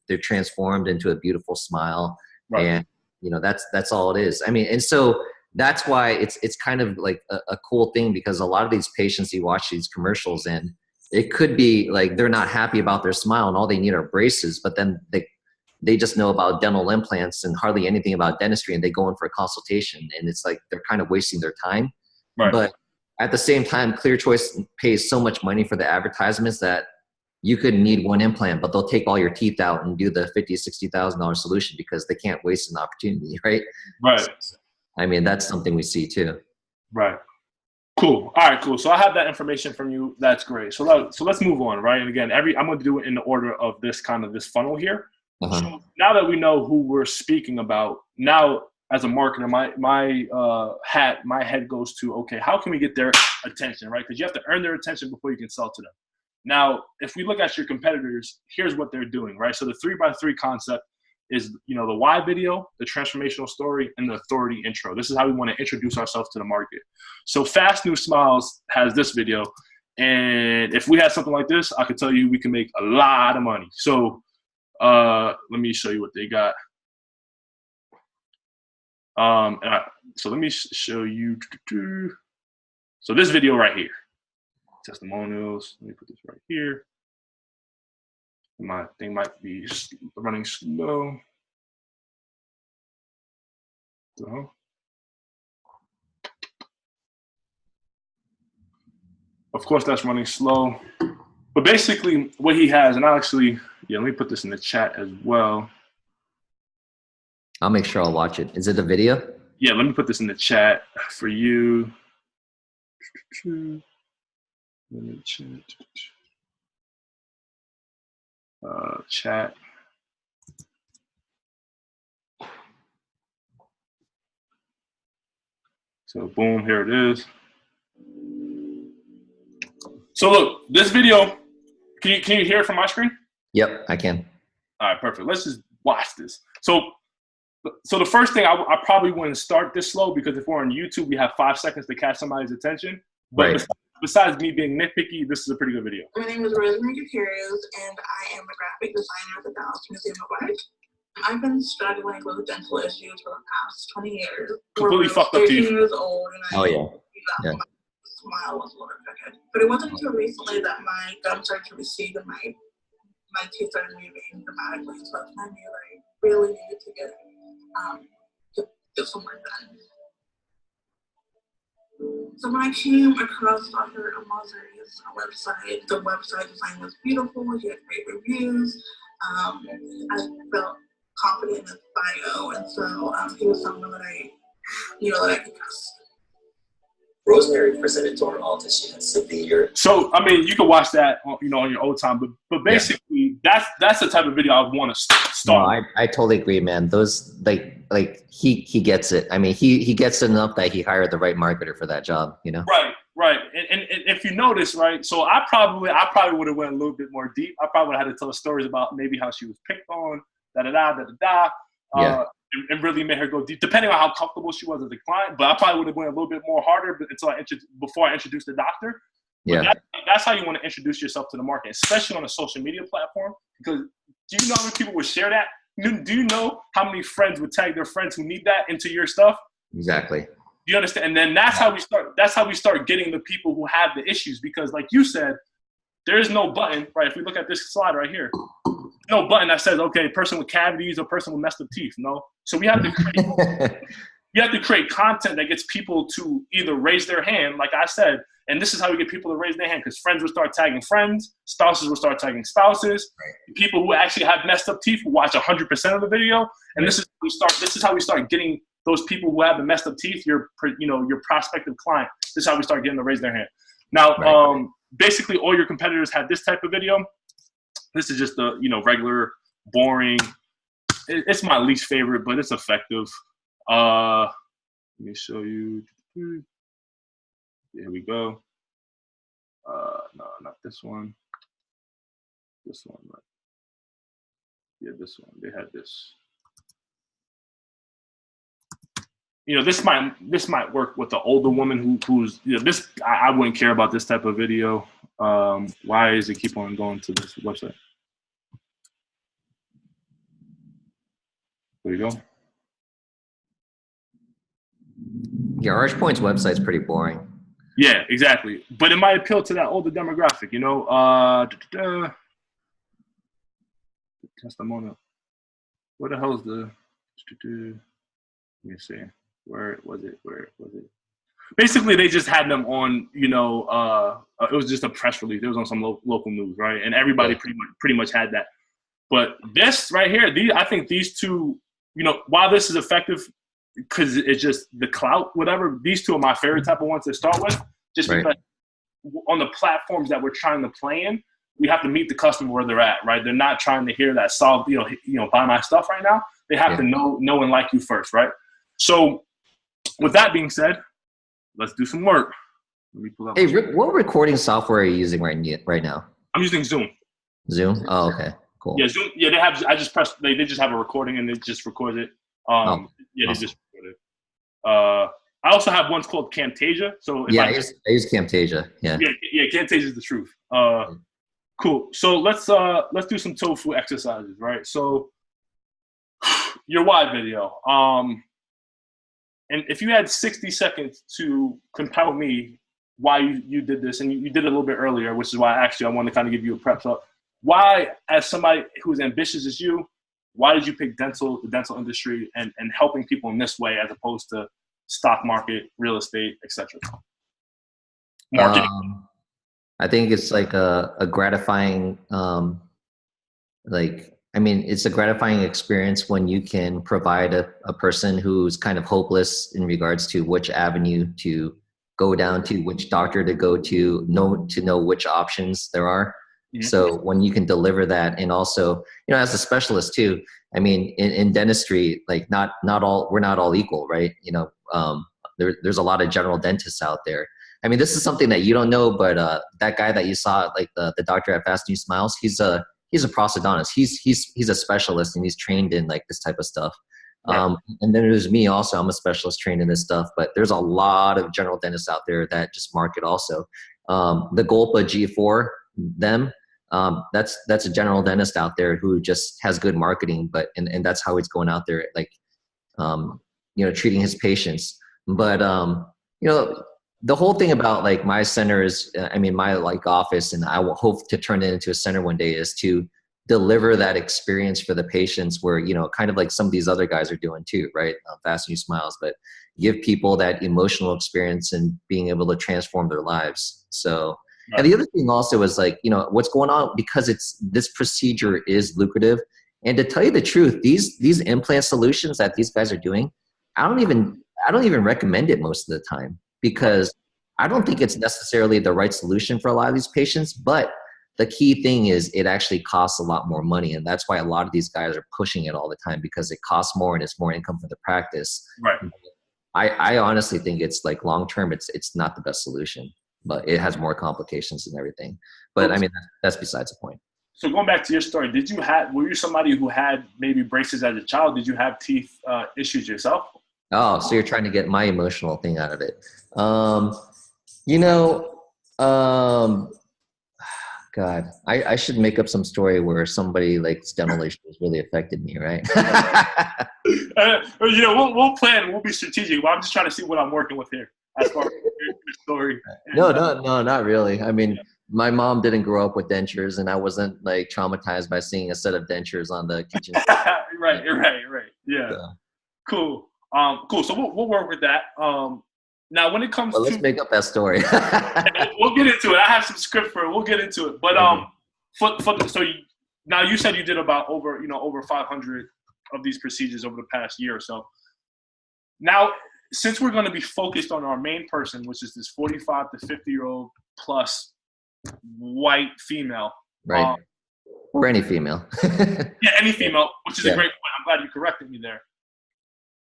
they're transformed into a beautiful smile. Right. And you know, that's all it is. I mean, and so that's why it's kind of like a cool thing, because a lot of these patients you watch these commercials and it could be like they're not happy about their smile and all they need are braces, but then they just know about dental implants and hardly anything about dentistry, and they go in for a consultation, and it's like they're kind of wasting their time. Right. But at the same time, Clear Choice pays so much money for the advertisements that you could need one implant, but they'll take all your teeth out and do the $50,000-$60,000 solution because they can't waste an opportunity, right? Right. I mean, that's something we see too. Right. Cool. All right, cool. So I have that information from you. That's great. So let's move on, right? And again, I'm going to do it in the order of this funnel here. So now that we know who we're speaking about, now as a marketer, my head goes to, okay, how can we get their attention, right? Because you have to earn their attention before you can sell to them. Now, if we look at your competitors, here's what they're doing, right? So the 3x3 concept is, the why video, the transformational story, and the authority intro. This is how we want to introduce ourselves to the market. So Fast New Smiles has this video. And if we had something like this, I could tell you we can make a lot of money. So let me show you what they got. So let me show you. So this video right here, testimonials. Let me put this right here. My thing might be running slow. So, of course, that's running slow. But basically, what he has, and let me put this in the chat as well. I'll make sure I'll watch it. Is it a video? Yeah, let me put this in the chat for you. Let me chat. So boom, here it is. So look, this video, can you hear it from my screen? Yep, I can. All right, perfect. Let's just watch this. So the first thing, I probably wouldn't start this slow because if we're on YouTube, we have 5 seconds to catch somebody's attention. But besides me being nitpicky, this is a pretty good video. My name is Rosemary Gutierrez, and I am a graphic designer at the Dallas Museum of Art. I've been struggling with dental issues for the past 20 years. Completely fucked up teeth. 13 years old, and yeah. My smile was a little crooked. But it wasn't until recently that my gums started to recede and my teeth started moving dramatically. So that's when I knew I really needed to get some work done. So when I came across Dr. Amazari's website, the website design was beautiful. He had great reviews. I felt confident in his bio, and so he was someone that I could trust. Rosemary presented to our office. She had severe. So I mean, you can watch that, on your own time. But basically, that's the type of video I want to start. No, I totally agree, man. Those like he gets it. I mean, he gets it enough that he hired the right marketer for that job. Right. And if you notice, right. So I probably would have went a little bit more deep. I probably had to tell stories about maybe how she was picked on, and really made her go deep, depending on how comfortable she was as a client. But I probably would have went a little bit more harder before I introduced the doctor. Yeah, that's how you want to introduce yourself to the market, especially on a social media platform. Because do you know how many people would share that? Do you know how many friends would tag their friends who need that into your stuff? Exactly. You understand? And then that's how we start. That's how we start getting the people who have the issues. Because, like you said, there is no button, right? If we look at this slide right here, no button that says, okay, person with cavities or person with messed up teeth. No. So we have to create content that gets people to either raise their hand, like I said, and this is how we get people to raise their hand, because friends will start tagging friends, spouses will start tagging spouses, people who actually have messed up teeth will watch 100% of the video, and this is how we start getting those people who have the messed up teeth, your prospective client. This is how we start getting them to raise their hand. Now, basically, all your competitors have this type of video. This is just the regular, boring. It's my least favorite, but it's effective. Let me show you. Here we go. No, not this one. This one, right? Yeah, this one. They had this. This might work with the older woman who's this. I wouldn't care about this type of video. Why does it keep on going to this website? There you go. Yeah, ArchPoint's website's pretty boring. Yeah, exactly. But it might appeal to that older demographic, Testimonial. Where the hell's the? Let me see. Where was it? basically they just had them on, it was just a press release. It was on some local news, right? And everybody pretty much had that. But this right here, I think these two, while this is effective because it's just the clout, whatever, these two are my favorite type of ones to start with, just because on the platforms that we're trying to play in, we have to meet the customer where they're at, right? They're not trying to hear that buy my stuff right now. They have to know and like you first, right? So with that being said, let's do some work. Let me pull up. Hey, Rick, what recording software are you using right now? I'm using Zoom. Zoom? Oh, okay. Cool. Yeah, Zoom. Yeah, they just have a recording and it just records it. Yeah, awesome. They just record it. I also have ones called Camtasia. So I use Camtasia. Yeah, Camtasia is the truth. Cool. So let's do some tofu exercises, right? So your why video. And if you had 60 seconds to compel me why you did this, and you did it a little bit earlier, which is why I wanted to kind of give you a prep. So why, as somebody who's ambitious as you, why did you pick the dental industry and helping people in this way as opposed to stock market, real estate, etc.? Marketing. I think it's like a gratifying, it's a gratifying experience when you can provide a person who's kind of hopeless in regards to which avenue to go down to, which doctor to go to know which options there are. Mm-hmm. So when you can deliver that, and also, as a specialist too, I mean, in dentistry, like we're not all equal, right? There's a lot of general dentists out there. I mean, this is something that you don't know, but that guy that you saw, like the doctor at Fast New Smiles, he's a prosthodontist. He's a specialist, and he's trained in like this type of stuff. Right. And then there's me also. I'm a specialist trained in this stuff, but there's a lot of general dentists out there that just market also. The Golpa G4, that's a general dentist out there who just has good marketing, and that's how he's going out there, like, treating his patients. But, the whole thing about like my center is, my like office, and I will hope to turn it into a center one day, is to deliver that experience for the patients where, kind of like some of these other guys are doing too, right? Fast New Smiles, but give people that emotional experience and being able to transform their lives. So, and the other thing also is like, what's going on, because this procedure is lucrative. And to tell you the truth, these implant solutions that these guys are doing, I don't even recommend it most of the time, because I don't think it's necessarily the right solution for a lot of these patients. But the key thing is it actually costs a lot more money. And that's why a lot of these guys are pushing it all the time, because it costs more and it's more income for the practice. Right. I honestly think it's like long-term, it's not the best solution, but it has more complications and everything. But that's besides the point. So going back to your story, were you somebody who had maybe braces as a child? Did you have teeth issues yourself? Oh, so you're trying to get my emotional thing out of it. God, I should make up some story where somebody like dental issues really affected me, right? We'll plan. We'll be strategic. But I'm just trying to see what I'm working with here as far as the story. No, not really. I mean, my mom didn't grow up with dentures, and I wasn't like traumatized by seeing a set of dentures on the kitchen. Right. Yeah. So. Cool. Cool. So we'll work with that. Now, when it comes to, let's make up that story. We'll get into it. I have some script for it. We'll get into it. But now you said you did about over 500 of these procedures over the past year or so. Now, since we're going to be focused on our main person, which is this 45 to 50-year-old plus white female, right? Or any female. Yeah, any female, which is a great point. I'm glad you corrected me there.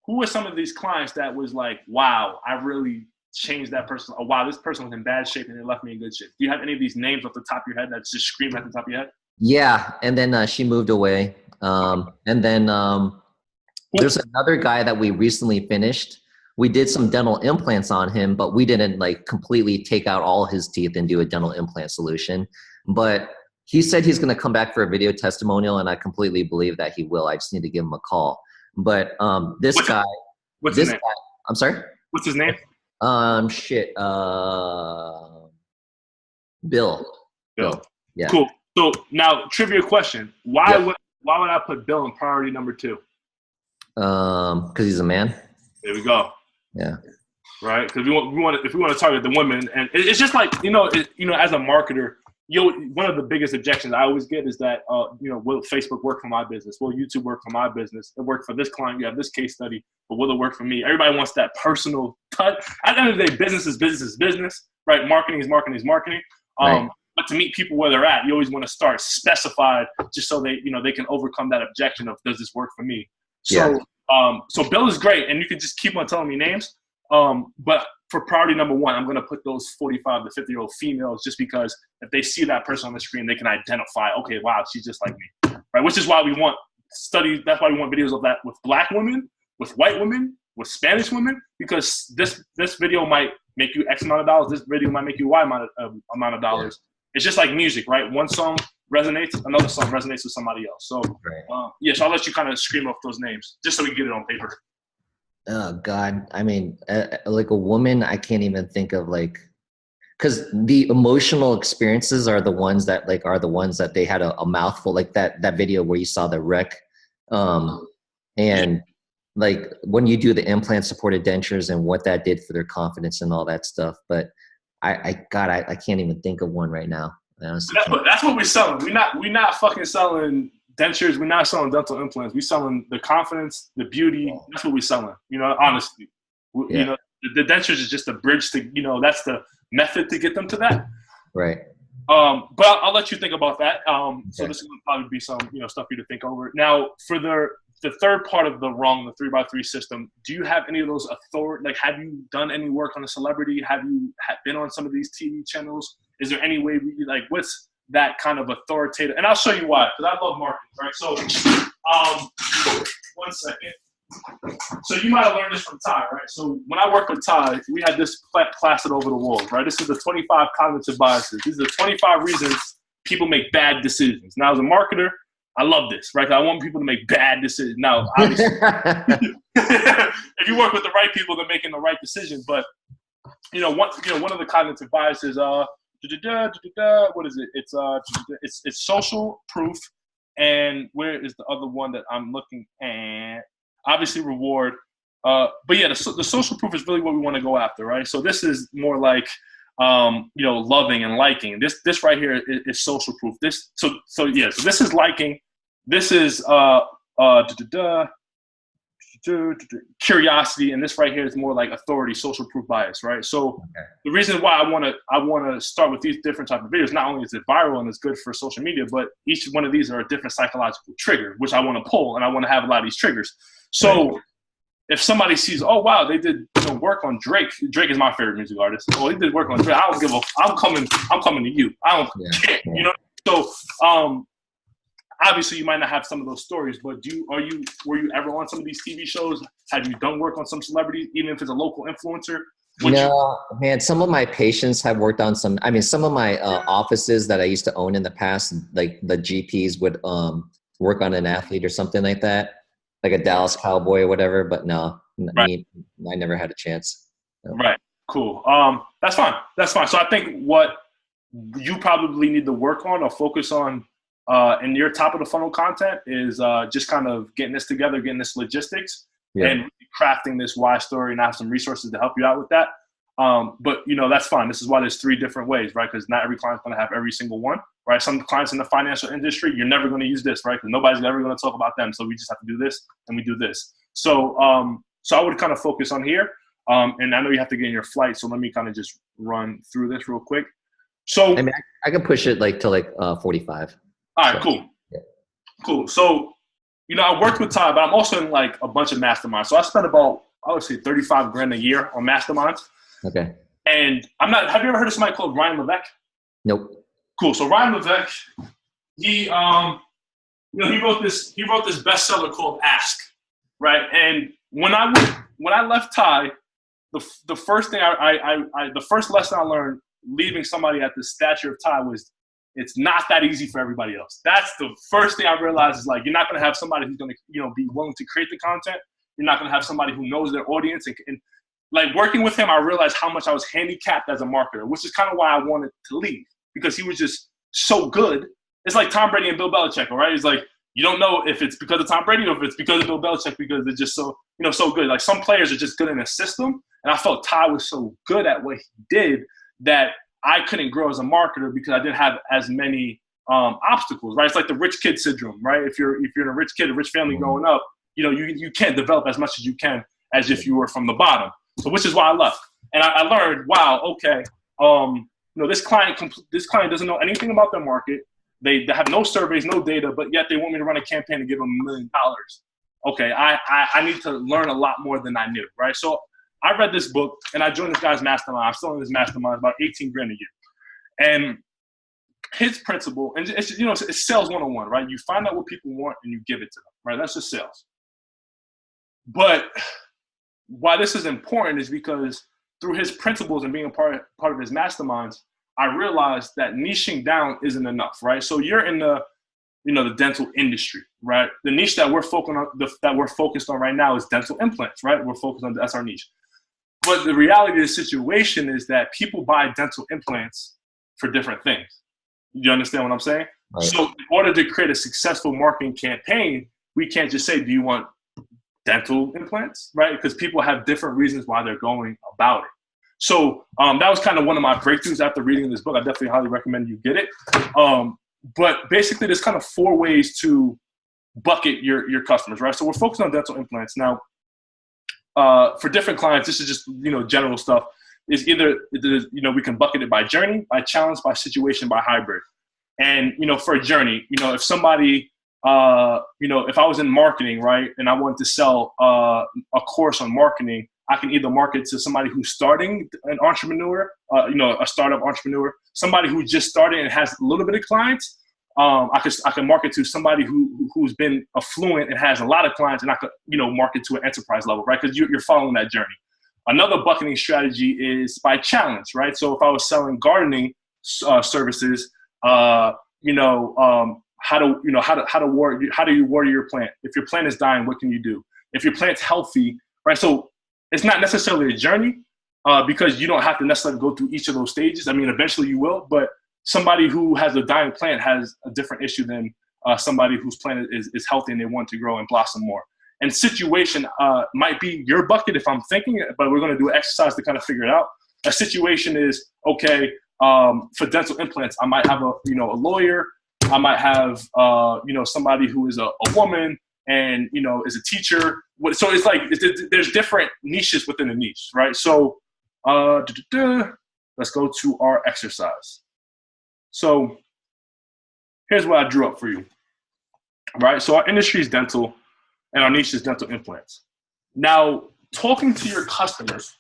Who are some of these clients that was like, wow, I really changed that person? Oh, wow, this person was in bad shape and they left me in good shape. Do you have any of these names off the top of your head that's just screaming at the top of your head? Yeah, and then she moved away. And then there's another guy that we recently finished. We did some dental implants on him, but we didn't like completely take out all his teeth and do a dental implant solution. But he said he's going to come back for a video testimonial, and I completely believe that he will. I just need to give him a call. But what's his name? I'm sorry? What's his name? Bill. Yeah. Cool. So now, trivia question: Why would I put Bill in priority number 2? Because he's a man. There we go. Yeah. right? Because if we want to target the women, and it's just like as a marketer, one of the biggest objections I always get is that will Facebook work for my business? Will YouTube work for my business? It worked for this client. You have this case study, but will it work for me? Everybody wants that personal touch. At the end of the day, business is business, right? Marketing is marketing is marketing. Right. But to meet people where they're at, you always want to start specified, just so they can overcome that objection of, does this work for me? So so Bill is great, and you can just keep on telling me names. But for priority number one, I'm going to put those 45 to 50-year-old females, just because if they see that person on the screen, they can identify, okay, wow, she's just like me, right? Which is why we want studies. That's why we want videos of that with Black women, with white women, with Spanish women, because this video might make you X amount of dollars. This video might make you Y amount of dollars. It's just like music, right? One song resonates, another song resonates with somebody else. So, so I'll let you kind of scream off those names just so we can get it on paper. Oh God. I mean, like a woman, I can't even think of because the emotional experiences are the ones that they had a mouthful, like that video where you saw the wreck. And like when you do the implant supported dentures and what that did for their confidence and all that stuff. But I can't even think of one right now. That's what we're selling. We're not fucking selling dentures. We're not selling dental implants. We're selling the confidence, the beauty. That's what we're selling. Honestly, the dentures is just a bridge to, that's the method to get them to that. Right. But I'll let you think about that. So this is going to probably be some, stuff for you to think over. Now, for the third part of the 3x3 system, do you have any of those have you done any work on a celebrity? Have you been on some of these TV channels? Is there any way what's that kind of authoritative? And I'll show you why, because I love marketing, right? So, 1 second. So you might have learned this from Ty, right? So when I worked with Ty, we had this plastered over the walls, right? This is the 25 cognitive biases. These are the 25 reasons people make bad decisions. Now, as a marketer, I love this, right? I want people to make bad decisions. Now, obviously, if you work with the right people, they're making the right decision. But one of the cognitive biases, what is it? It's social proof, and where is the other one that I'm looking at? Obviously, reward. But yeah, the social proof is really what we want to go after, right? So this is more like loving and liking. This right here is social proof. So this is liking. This is curiosity, and this right here is more like authority, social proof bias, right? So the reason why I want to start with these different type of videos, not only is it viral and it's good for social media, but each one of these are a different psychological trigger, which I want to pull, and I want to have a lot of these triggers. So if somebody sees, oh wow, they did work on Drake. Drake is my favorite music artist. Oh, he did work on Drake. I don't give a. I'm coming to you. I don't care. So obviously you might not have some of those stories, but were you ever on some of these TV shows? Have you done work on some celebrities, even if it's a local influencer? Man, some of my patients have worked on some of my offices that I used to own in the past, like the GPs would work on an athlete or something like that, like a Dallas Cowboy or whatever, but no, I never had a chance. No. Right. Cool. That's fine. So I think what you probably need to work on or focus on in your top of the funnel content is just kind of getting this together, getting this logistics, and crafting this why story, and have some resources to help you out with that. But that's fine. This is why there's 3 different ways, right? Because not every client's going to have every single one, right? Some clients in the financial industry, you're never going to use this, right? Because nobody's ever going to talk about them. So we just have to do this, and we do this. So I would kind of focus on here. And I know you have to get in your flight, so let me kind of just run through this real quick. So I can push it to 45. All right, cool. Yeah. Cool. So, I worked with Ty, but I'm also in a bunch of masterminds. So I spent about, I would say, $35,000 a year on masterminds. Okay. And have you ever heard of somebody called Ryan Levesque? Nope. Cool. So Ryan Levesque, he wrote this bestseller called Ask, right? And when I left Ty, the first thing the first lesson I learned leaving somebody at the stature of Ty was, it's not that easy for everybody else. That's the first thing I realized is you're not going to have somebody who's going to, be willing to create the content. You're not going to have somebody who knows their audience. And working with him, I realized how much I was handicapped as a marketer, which is kind of why I wanted to leave, because he was just so good. It's like Tom Brady and Bill Belichick, all right? It's You don't know if it's because of Tom Brady or if it's because of Bill Belichick, because they're just so, so good. Like some players are just good in a system. And I felt Ty was so good at what he did that I couldn't grow as a marketer because I didn't have as many obstacles, right? It's like the rich kid syndrome, right? If you're in a rich kid, a rich family growing up, you can't develop as much as you can as if you were from the bottom. So which is why I left. And I learned, wow, okay, this client doesn't know anything about their market. They have no surveys, no data, but yet they want me to run a campaign and give them $1 million. Okay, I need to learn a lot more than I knew, right? So I read this book and I joined this guy's mastermind. I'm still in his mastermind, about 18 grand a year. And his principle, and it's sales 101, right? You find out what people want and you give it to them, right? That's just sales. But why this is important is because through his principles and being a part of his masterminds, I realized that niching down isn't enough, right? So you're in the dental industry, right? The niche that we're focused on right now is dental implants, right? We're focused on that's our niche. But the reality of the situation is that people buy dental implants for different things. You understand what I'm saying? Right. So in order to create a successful marketing campaign, we can't just say, do you want dental implants, right? Because people have different reasons why they're going about it. So that was kind of one of my breakthroughs after reading this book. I definitely highly recommend you get it. But basically, there's kind of 4 ways to bucket your customers, right? So we're focused on dental implants. Now, for different clients, this is just, general stuff. Is either, we can bucket it by journey, by challenge, by situation, by hybrid. And, for a journey, if somebody, if I was in marketing, right, and I wanted to sell a course on marketing, I can either market to somebody who's starting an entrepreneur, a startup entrepreneur, somebody who just started and has a little bit of clients. I can market to somebody who's been affluent and has a lot of clients, and I could, market to an enterprise level, right? Because you're following that journey. Another bucketing strategy is by challenge, right? So if I was selling gardening services, how do you water your plant? If your plant is dying, what can you do? If your plant's healthy, right? So it's not necessarily a journey because you don't have to necessarily go through each of those stages. I mean, eventually you will, but somebody who has a dying plant has a different issue than somebody whose plant is healthy and they want to grow and blossom more. And situation might be your bucket if I'm thinking it, but we're going to do an exercise to kind of figure it out. A situation is, okay, for dental implants, I might have a lawyer. I might have, somebody who is a woman and, is a teacher. So it's like, there's different niches within a niche, right? So let's go to our exercise. So here's what I drew up for you, right? So our industry is dental and our niche is dental implants. Now, talking to your customers,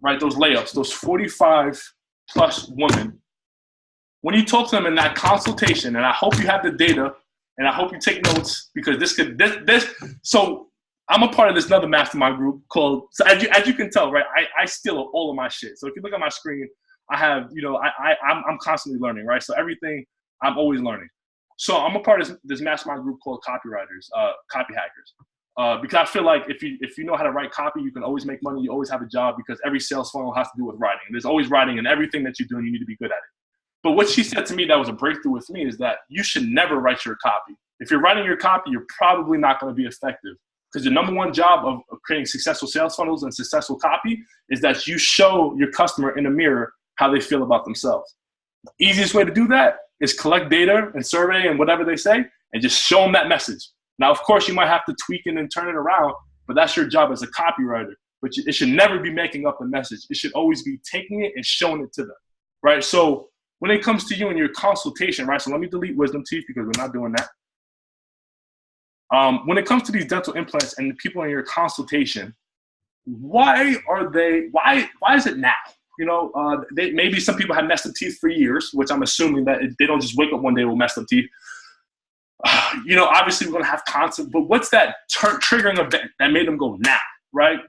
right, those layups, those 45 plus women, when you talk to them in that consultation, and I hope you have the data and I hope you take notes because so I'm a part of this another mastermind group called, so as you can tell, right, I steal all of my shit. So if you look at my screen, I have, I'm constantly learning, right? So everything, I'm always learning. So I'm a part of this mastermind group called copywriters, copy hackers. Because I feel like if you know how to write copy, you can always make money. You always have a job because every sales funnel has to do with writing. There's always writing in everything that you're doing. You need to be good at it. But what she said to me that was a breakthrough with me is that you should never write your copy. If you're writing your copy, you're probably not going to be effective because the number one job of creating successful sales funnels and successful copy is that you show your customer in the mirror how they feel about themselves. The easiest way to do that is collect data and survey and whatever they say and just show them that message. Now, of course, you might have to tweak it and turn it around, but that's your job as a copywriter. But it should never be making up a message. It should always be taking it and showing it to them, right? So when it comes to you and your consultation, right? So let me delete wisdom teeth because we're not doing that. When it comes to these dental implants and the people in your consultation, why is it now? Maybe some people have messed up teeth for years, which I'm assuming that they don't just wake up one day with messed up teeth. Obviously we're going to have constant, but what's that triggering event that made them go now, right?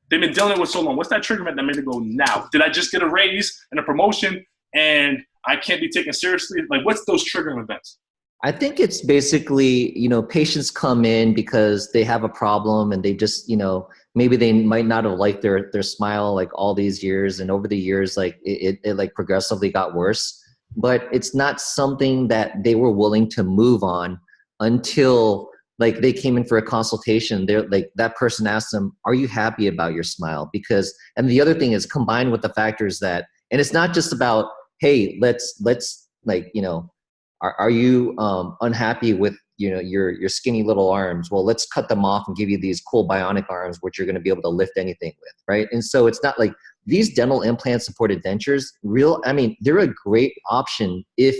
They've been dealing with so long. What's that trigger event that made them go now? Did I just get a raise and a promotion and I can't be taken seriously? Like, what's those triggering events? I think it's basically, patients come in because they have a problem and they just, maybe they might not have liked their smile like all these years. And over the years, like it like progressively got worse, but it's not something that they were willing to move on until like they came in for a consultation. They're like, that person asked them, are you happy about your smile? Because, and the other thing is combined with the factors that, and it's not just about, hey, let's like, you know, are you unhappy with, you know, your skinny little arms? Well, let's cut them off and give you these cool bionic arms, which you're going to be able to lift anything with, right? And so it's not like these dental implant supported dentures, I mean, they're a great option if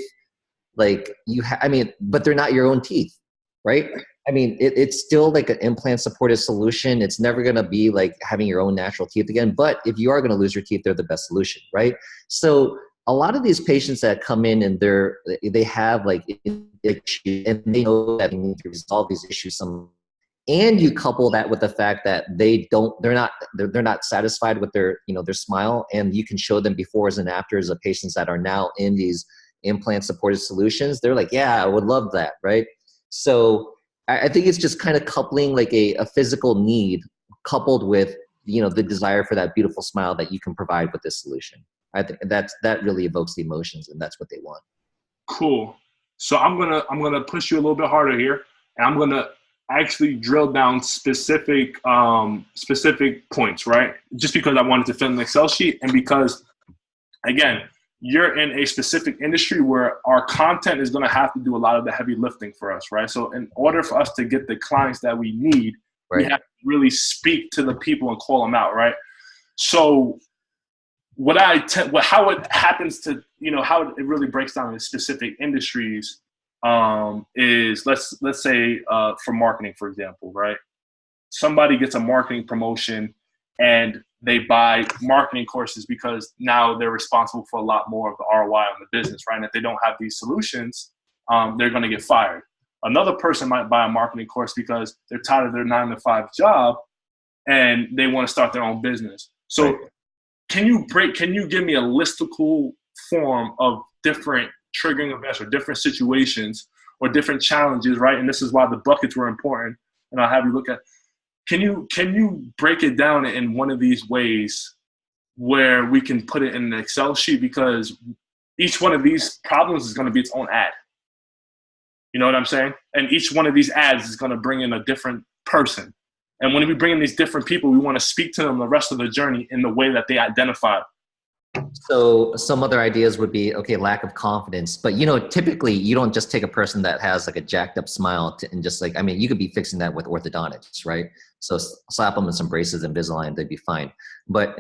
like I mean, but they're not your own teeth, right? I mean, it's still like an implant supported solution. It's never going to be like having your own natural teeth again. But if you are going to lose your teeth, they're the best solution, right? So a lot of these patients that come in and they have like issues and they know that they need to resolve these issues and you couple that with the fact that they're not satisfied with their, you know, their smile, and you can show them befores and afters of patients that are now in these implant supported solutions. They're like, yeah, I would love that, right? So I think it's just kind of coupling like a physical need coupled with, you know, the desire for that beautiful smile that you can provide with this solution. I think that really evokes the emotions, and that's what they want. Cool. So I'm gonna push you a little bit harder here, and I'm gonna actually drill down specific points, right? Just because I wanted to fill an Excel sheet, and because again, you're in a specific industry where our content is going to have to do a lot of the heavy lifting for us, right? So in order for us to get the clients that we need, right, we have to really speak to the people and call them out, right? So how it happens to, you know, how it really breaks down in specific industries is let's say for marketing, for example, right? Somebody gets a marketing promotion and they buy marketing courses because now they're responsible for a lot more of the ROI on the business, right? And if they don't have these solutions, they're going to get fired. Another person might buy a marketing course because they're tired of their 9-to-5 job and they want to start their own business. So right. Can you give me a listicle form of different triggering events or different situations or different challenges, right? And this is why the buckets were important. And I'll have you look at, can you break it down in one of these ways where we can put it in an Excel sheet? Because each one of these problems is going to be its own ad. You know what I'm saying? And each one of these ads is going to bring in a different person. And when we bring in these different people, we want to speak to them the rest of the journey in the way that they identify. So some other ideas would be, okay, lack of confidence. But, you know, typically you don't just take a person that has like a jacked up smile and just like, I mean, you could be fixing that with orthodontics, right? So slap them with some braces and Invisalign, they'd be fine. But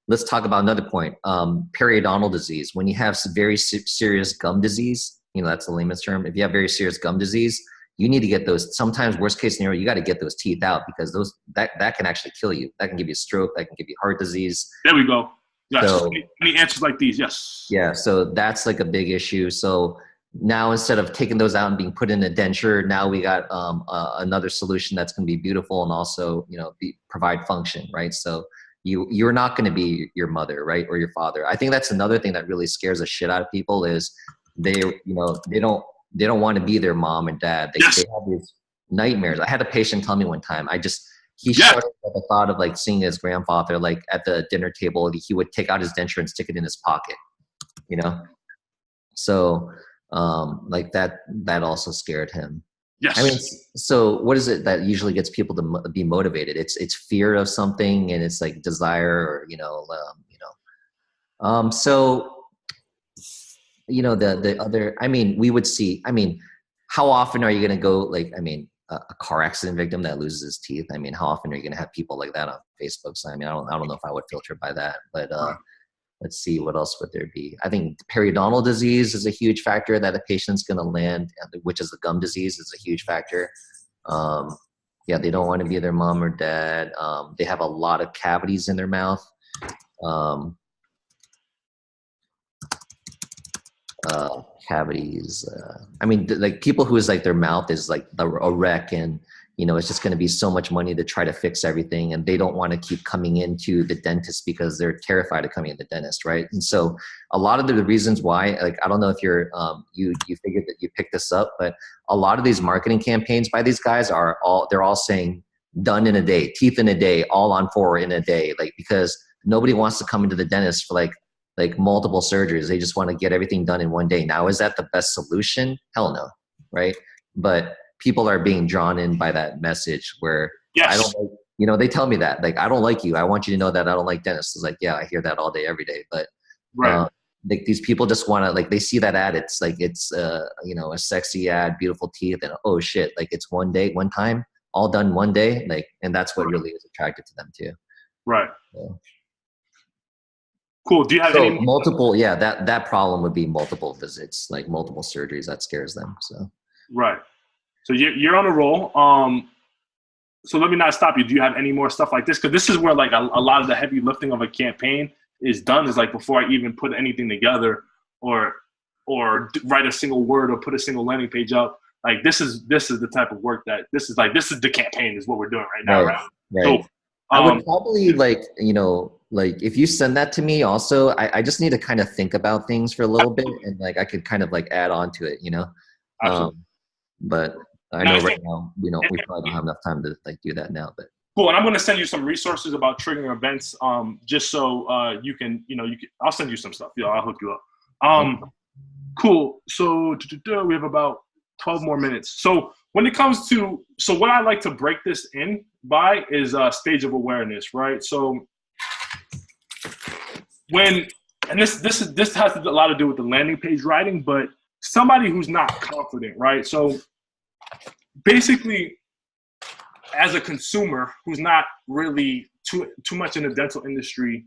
let's talk about another point, periodontal disease. When you have some very serious gum disease, you know, that's the layman's term. If you have very serious gum disease, you need to get those, sometimes worst case scenario, you got to get those teeth out because that can actually kill you. That can give you a stroke, that can give you heart disease. There we go. Yes. So, any answers like these? Yes. Yeah. So that's like a big issue. So now instead of taking those out and being put in a denture, now we got another solution that's going to be beautiful and also, you know, provide function, right? So you're not going to be your mother, right, or your father. I think that's another thing that really scares the shit out of people is they don't want to be their mom and dad. They have these nightmares. I had a patient tell me one time, he shuddered at the thought of like seeing his grandfather like at the dinner table. He would take out his denture and stick it in his pocket, you know? So like that also scared him. Yes. I mean, so what is it that usually gets people to be motivated? It's fear of something, and it's like desire, or so you know the other. I mean, we would see. I mean, how often are you going to go like? I mean, a car accident victim that loses his teeth. I mean, how often are you going to have people like that on Facebook? So I mean, I don't know if I would filter by that, but let's see, what else would there be? I think periodontal disease is a huge factor that a patient's going to land, which is the gum disease is a huge factor. They don't want to be their mom or dad. They have a lot of cavities in their mouth. Cavities. I mean, like people who is like their mouth is like a wreck, and you know, it's just going to be so much money to try to fix everything, and they don't want to keep coming into the dentist because they're terrified of coming to the dentist, right? And so, a lot of the reasons why, like, I don't know if you're you figured that you picked this up, but a lot of these marketing campaigns by these guys they're all saying done in a day, teeth in a day, all on 4 in a day, like because nobody wants to come into the dentist for like multiple surgeries. They just want to get everything done in one day. Now, is that the best solution? Hell no, right? but people are being drawn in by that message where Yes. I don't like, you know, they tell me that, like, I don't like you. I want you to know that I don't like dentists. It's like, yeah, I hear that all day, every day. But like these people just want to, like, they see that ad. It's like, it's, you know, a sexy ad, beautiful teeth, and oh shit, like it's one day, one time, all done one day. Like, and that's what really is attractive to them too. Right. So. Cool. Do you have any multiple? Yeah, that problem would be multiple visits, like multiple surgeries. That scares them. So. Right. So you're on a roll. So let me not stop you. Do you have any more stuff like this? Because this is where like a lot of the heavy lifting of a campaign is done. Is like before I even put anything together, or write a single word or put a single landing page up. Like this is the type of work that this is the campaign is what we're doing right now, right? So I would probably like, you know, like if you send that to me also, I just need to kind of think about things for a little bit, and like I could kind of like add on to it, you know. But I know right now we probably don't have enough time to like do that now, but cool. And I'm going to send you some resources about triggering events, just so you can, I'll send you some stuff. Yeah, I'll hook you up. Cool. So we have about 12 more minutes. So when it comes to, what I like to break this in by is stage of awareness, right? So this has a lot to do with the landing page writing, but somebody who's not confident, right? So basically, as a consumer who's not really too much in the dental industry,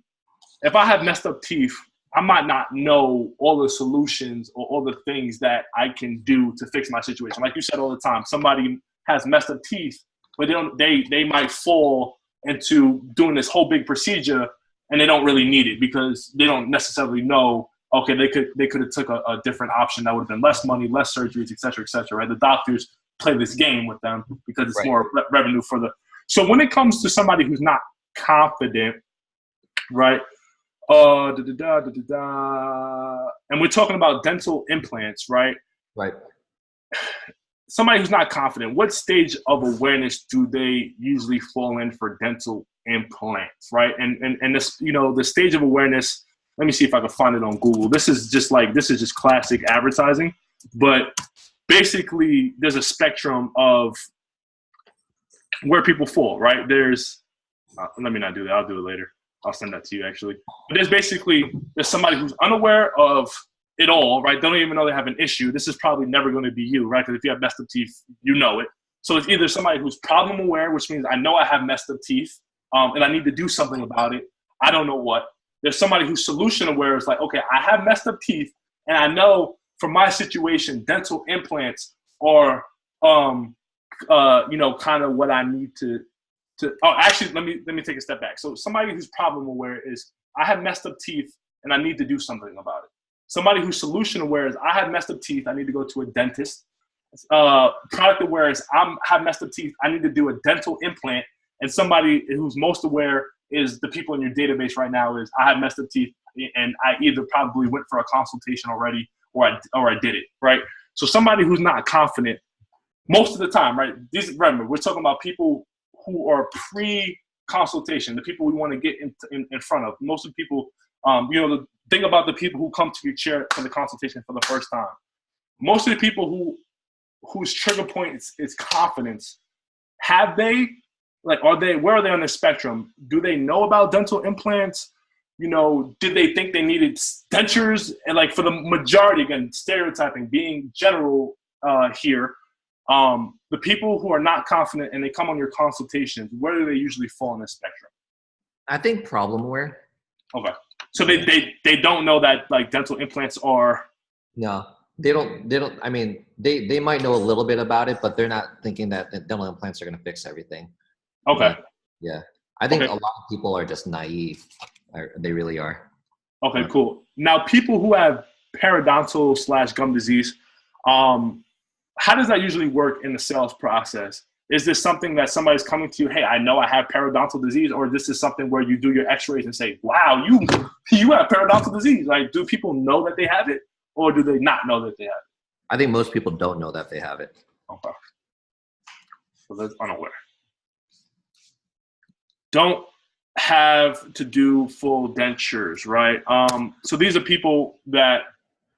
if I have messed up teeth, I might not know all the solutions or all the things that I can do to fix my situation. Like you said all the time, somebody has messed up teeth, but they might fall into doing this whole big procedure and they don't really need it because they don't necessarily know, okay, they could have took a different option that would have been less money, less surgeries, et cetera, right? The doctors play this game with them because it's more revenue for the. So when it comes to somebody who's not confident, right? And we're talking about dental implants, right? Right. Somebody who's not confident, what stage of awareness do they usually fall in for dental implants, right? And this, the stage of awareness, let me see if I can find it on Google. This is just classic advertising, but basically there's a spectrum of where people fall, right? There's, let me not do that. I'll do it later. I'll send that to you actually. But there's somebody who's unaware of it all, right? They don't even know they have an issue. This is probably never going to be you, right? Because if you have messed up teeth, you know it. So it's either somebody who's problem aware, which means I know I have messed up teeth, and I need to do something about it. I don't know what. There's somebody who's solution aware. Is like, okay, I have messed up teeth, and I know for my situation, dental implants are, kind of what I need to. Actually, let me take a step back. So somebody who's problem aware is I have messed up teeth and I need to do something about it. Somebody who's solution aware is I have messed up teeth. I need to go to a dentist. Product aware is I have messed up teeth. I need to do a dental implant. And somebody who's most aware is the people in your database right now is I have messed up teeth and I either probably went for a consultation already or I did it, right? So somebody who's not confident most of the time, right? Remember, we're talking about people who are pre-consultation, the people we want to get in front of. Most of the people, the thing about the people who come to your chair for the consultation for the first time, most of the people whose trigger point is confidence, where are they on the spectrum? Do they know about dental implants? Did they think they needed dentures? And like for the majority, again, stereotyping, being general here, the people who are not confident and they come on your consultations, where do they usually fall on the spectrum? I think problem aware. Okay. So they don't know that like dental implants are. No, they don't. I mean, they might know a little bit about it, but they're not thinking that dental implants are going to fix everything. Okay. Yeah. I think a lot of people are just naive. They really are. Okay, cool. Now, people who have periodontal / gum disease, how does that usually work in the sales process? Is this something that somebody's coming to you, hey, I know I have periodontal disease, or this is something where you do your x-rays and say, wow, you have periodontal disease? Like, do people know that they have it, or do they not know that they have it? I think most people don't know that they have it. Okay. So that's unaware. Don't have to do full dentures, right? So these are people that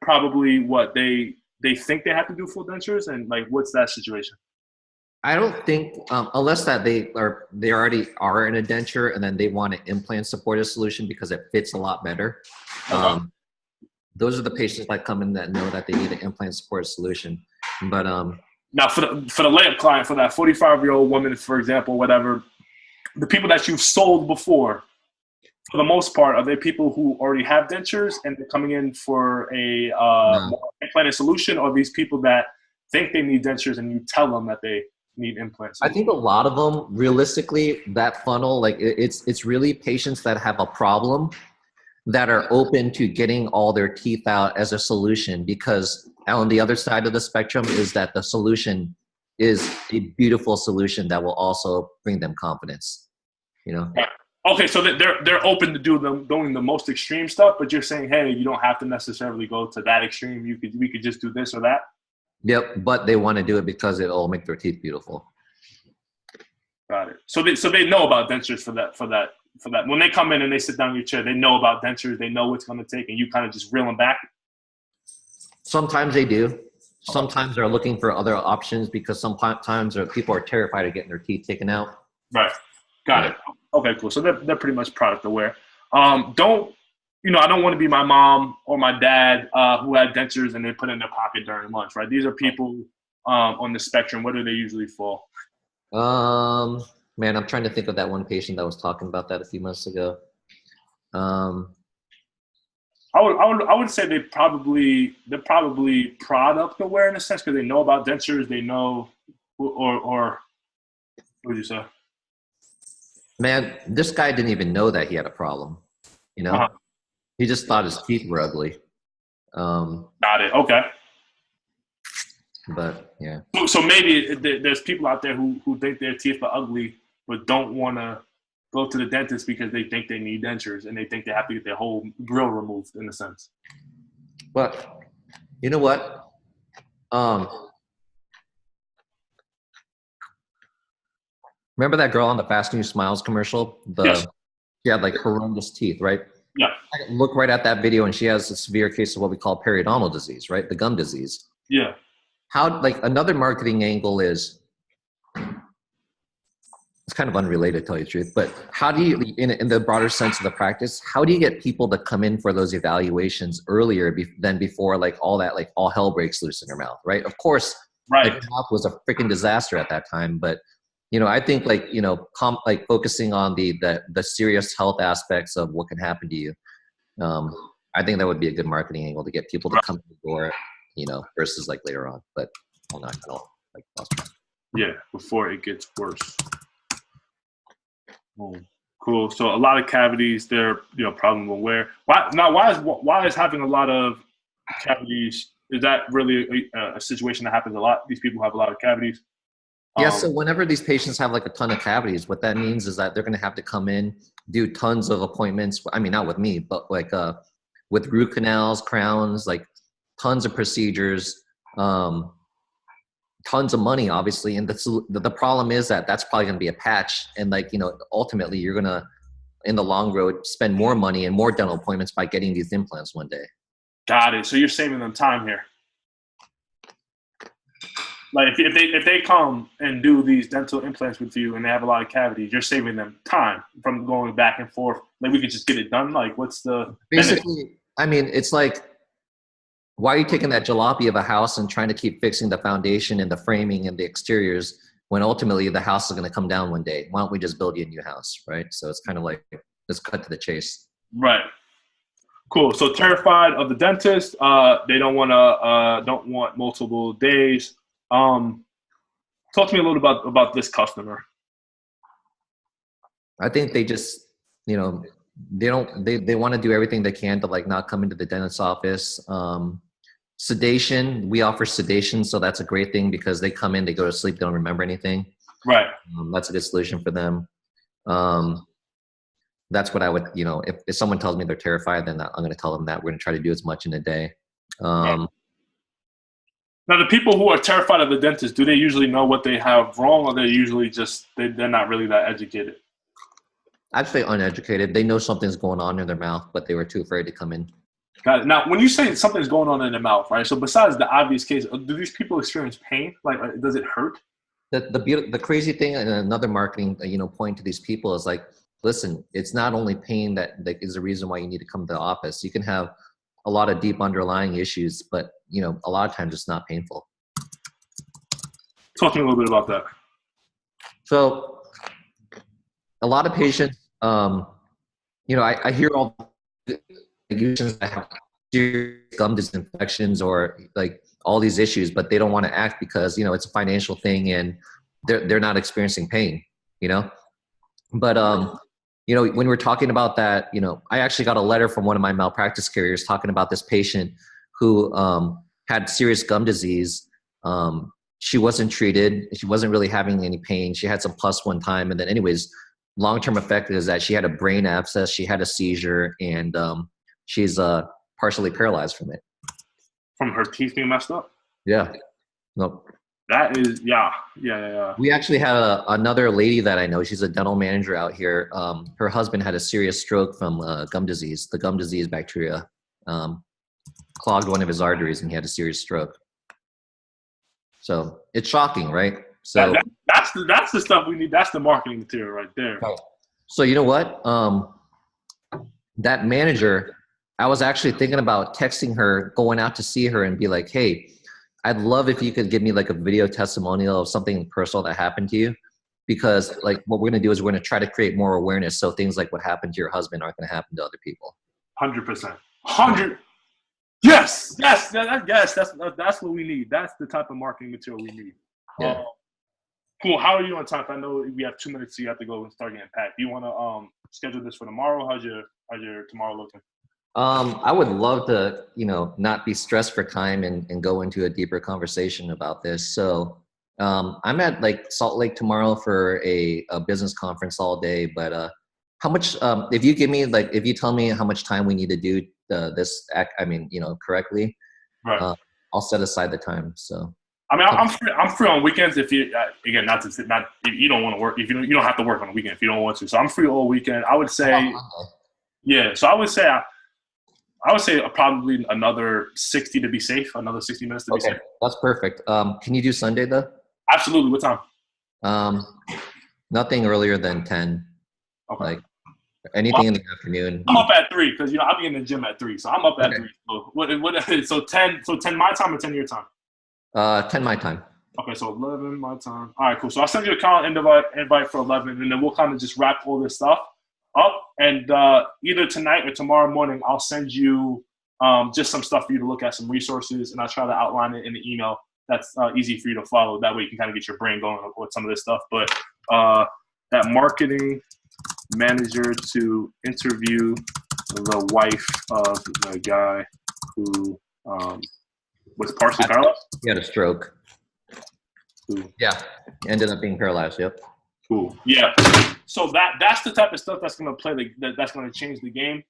probably they think they have to do full dentures, and like what's that situation? I don't think unless that they already are in a denture and then they want an implant supported solution because it fits a lot better. Okay. Those are the patients that come in that know that they need an implant supported solution. But now for the layup client, for that 45-year-old woman, for example, whatever, the people that you've sold before, for the most part, are they people who already have dentures and they're coming in for a more implanted solution, or these people that think they need dentures and you tell them that they need implants? I think a lot of them, realistically, that funnel, like it's really patients that have a problem that are open to getting all their teeth out as a solution, because on the other side of the spectrum is that the solution is a beautiful solution that will also bring them confidence, you know? Okay, so they're open to doing the most extreme stuff, but you're saying, hey, you don't have to necessarily go to that extreme. We could just do this or that. Yep, but they want to do it because it'll make their teeth beautiful. Got it. So they know about dentures for that. When they come in and they sit down in your chair, they know about dentures. They know what's going to take, and you kind of just reel them back. Sometimes they do. Sometimes they're looking for other options because sometimes people are terrified of getting their teeth taken out. Right. Got it. Okay, cool. So they're pretty much product aware. I don't want to be my mom or my dad who had dentures and they put in their pocket during lunch, right? These are people on the spectrum. Where do they usually fall? Man, I'm trying to think of that one patient that was talking about that a few months ago. I would say they're probably product aware in a sense because they know about dentures. They know, or what would you say? Man, this guy didn't even know that he had a problem. You know, He just thought his teeth were ugly. Got it. Okay. But yeah. So maybe there's people out there who think their teeth are ugly, but don't want to go to the dentist because they think they need dentures and they think they have to get their whole grill removed in a sense. But you know what? Remember that girl on the Fast New Smiles commercial? Yes. She had like horrendous teeth, right? Yeah. I look right at that video and she has a severe case of what we call periodontal disease, right? The gum disease. Yeah. How, like, another marketing angle is, it's kind of unrelated to tell you the truth, but how do you, in the broader sense of the practice, how do you get people to come in for those evaluations earlier than before, like all hell breaks loose in your mouth, right? Of course, right. Like, mouth was a freaking disaster at that time, but I think focusing on the serious health aspects of what can happen to you. I think that would be a good marketing angle to get people to come to the door, versus like later on. But I'm not gonna before it gets worse. Cool. So a lot of cavities, they're problem aware. Why is having a lot of cavities? Is that really a situation that happens a lot? These people have a lot of cavities. Yeah, so whenever these patients have like a ton of cavities, what that means is that they're going to have to come in, do tons of appointments. I mean, not with me, but like with root canals, crowns, like tons of procedures, tons of money, obviously. And the problem is that that's probably going to be a patch. And ultimately you're going to, in the long road, spend more money and more dental appointments by getting these implants one day. Got it. So you're saving them time here. Like if they come and do these dental implants with you and they have a lot of cavities, you're saving them time from going back and forth. Like we could just get it done. Like what's the basically benefit? I mean, it's like, why are you taking that jalopy of a house and trying to keep fixing the foundation and the framing and the exteriors when ultimately the house is going to come down one day? Why don't we just build you a new house, right? So it's kind of like, let's cut to the chase. Right. Cool. So terrified of the dentist. They don't want multiple days. Talk to me a little about this customer. I think they just, they want to do everything they can to like not come into the dentist's office. Sedation, we offer sedation. So that's a great thing because they come in, they go to sleep, they don't remember anything. Right. That's a good solution for them. That's what I would, if someone tells me they're terrified, then I'm going to tell them that we're going to try to do as much in a day. Right. Now, the people who are terrified of the dentist, do they usually know what they have wrong, or they're usually just, they're not really that educated? I'd say uneducated. They know something's going on in their mouth, but they were too afraid to come in. Got it. Now, when you say something's going on in the mouth, right? So besides the obvious case, do these people experience pain? Like, does it hurt? The crazy thing, and another marketing point to these people is like, listen, it's not only pain that is the reason why you need to come to the office. You can have a lot of deep underlying issues, but a lot of times it's not painful. Talk to me a little bit about that. So a lot of patients, I hear all the patients that have serious gum infections or like all these issues, but they don't want to act because, it's a financial thing and they're not experiencing pain, But, when we're talking about that, I actually got a letter from one of my malpractice carriers talking about this patient who had serious gum disease. She wasn't treated. She wasn't really having any pain. She had some pus one time. And then anyways, long-term effect is that she had a brain abscess. She had a seizure and she's partially paralyzed from it. From her teeth being messed up? Yeah. Nope. That is, yeah. We actually have another lady that I know. She's a dental manager out here. Her husband had a serious stroke from gum disease. The gum disease bacteria clogged one of his arteries and he had a serious stroke. So it's shocking, right? So that's the stuff we need. That's the marketing material right there. So you know what? That manager, I was actually thinking about texting her, going out to see her and be like, hey, I'd love if you could give me like a video testimonial of something personal that happened to you, because like what we're going to do is we're going to try to create more awareness. So things like what happened to your husband aren't going to happen to other people. 100%. 100. Yes. That's what we need. That's the type of marketing material we need. Yeah. Cool. How are you on time? I know we have 2 minutes, so you have to go and start getting packed. Do you want to schedule this for tomorrow? How's your tomorrow looking? I would love to, not be stressed for time and go into a deeper conversation about this. So I'm at like Salt Lake tomorrow for a business conference all day. But how much? If you tell me how much time we need to do this, correctly, right? I'll set aside the time. So. I mean, I'm free on weekends if you again if you don't want to work, if you don't have to work on the weekend if you don't want to. So I'm free all weekend. I would say, yeah. So I would say probably another 60 to be safe. Another 60 minutes to be safe. That's perfect. Can you do Sunday though? Absolutely. What time? Nothing earlier than 10. Okay. Like anything in the afternoon. I'm up at 3 because I'll be in the gym at 3, so I'm up at 3. So what? So 10 my time or 10 your time? 10 my time. Okay, so 11 my time. All right, cool. So I'll send you a calendar invite for 11, and then we'll kind of just wrap all this stuff up. And either tonight or tomorrow morning, I'll send you just some stuff for you to look at, some resources, and I'll try to outline it in the email. That's easy for you to follow. That way you can kind of get your brain going with some of this stuff. But that marketing manager to interview the wife of the guy who was partially paralyzed? He had a stroke. Cool. Yeah, ended up being paralyzed. Yep. Cool. Yeah. So that's the type of stuff that's going to play that's going to change the game.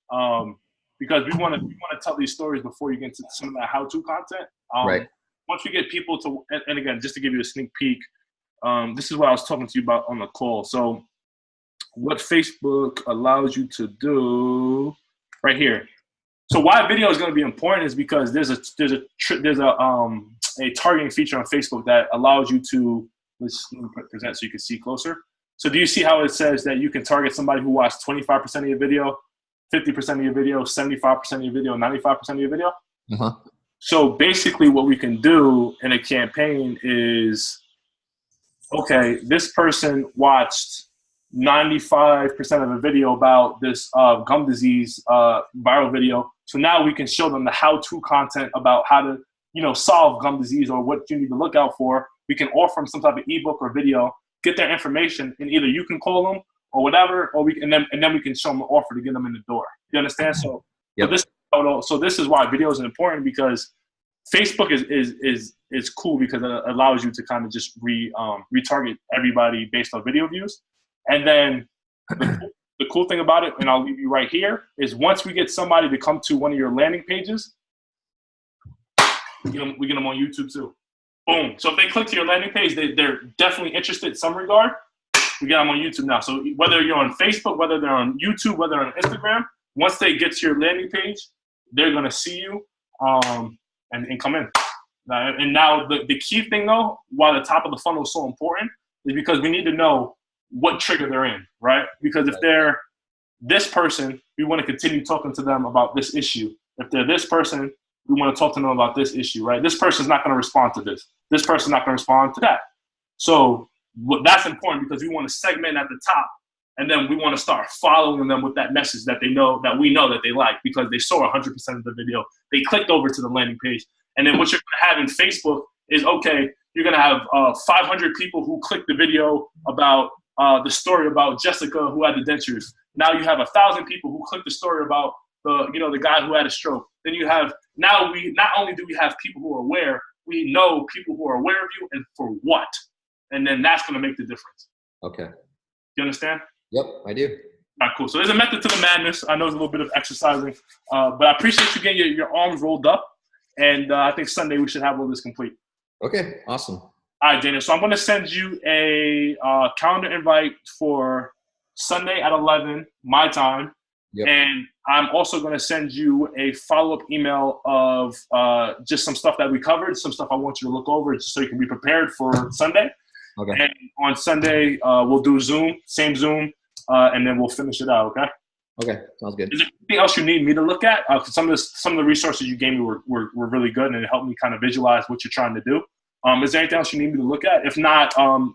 Because we want to tell these stories before you get into some of that how-to content. Right. Once we get people to, and again, just to give you a sneak peek, this is what I was talking to you about on the call. So, what Facebook allows you to do, right here. So why video is going to be important is because there's a targeting feature on Facebook that allows you to, let's present so you can see closer. So do you see how it says that you can target somebody who watched 25% of your video, 50% of your video, 75% of your video, 95% of your video? Uh-huh. So basically what we can do in a campaign is, okay, this person watched 95% of a video about this gum disease viral video. So now we can show them the how-to content about how to, solve gum disease or what you need to look out for. We can offer them some type of ebook or video, get their information, and either you can call them or whatever, or and then we can show them an offer to get them in the door. You understand? So, yep. So this is why video is important, because Facebook is cool because it allows you to kind of just retarget everybody based on video views. And then the cool thing about it, and I'll leave you right here, is once we get somebody to come to one of your landing pages, we get them on YouTube too. Boom. So if they click to your landing page, they're definitely interested in some regard. We got them on YouTube now. So whether you're on Facebook, whether they're on YouTube, whether they're on Instagram, once they get to your landing page, they're going to see you and come in. And now the key thing, though, why the top of the funnel is so important is because we need to know what trigger they're in, right? Because if they're this person, we want to continue talking to them about this issue. If they're this person, we want to talk to them about this issue, right? This person's not going to respond to this. This person's not going to respond to that. So that's important because we want to segment at the top, and then we want to start following them with that message that they know, that we know that they like, because they saw 100% of the video. They clicked over to the landing page. And then what you're going to have in Facebook is, okay, you're going to have 500 people who clicked the video about the story about Jessica who had the dentures. Now you have 1,000 people who clicked the story about the guy who had a stroke. Then you have, now we not only do we have people who are aware, we know people who are aware of you and for what. And then that's going to make the difference. Okay. You understand? Yep, I do. All right, cool. So there's a method to the madness. I know it's a little bit of exercising, but I appreciate you getting your arms rolled up. And I think Sunday we should have all this complete. Okay, awesome. All right, Dana. So I'm going to send you a calendar invite for Sunday at 11 my time. Yep. And I'm also going to send you a follow-up email of just some stuff that we covered, some stuff I want you to look over just so you can be prepared for Sunday. Okay. And on Sunday, we'll do Zoom, same Zoom, and then we'll finish it out, okay? Okay, sounds good. Is there anything else you need me to look at? Some of the resources you gave me were really good, and it helped me kind of visualize what you're trying to do. Is there anything else you need me to look at? If not,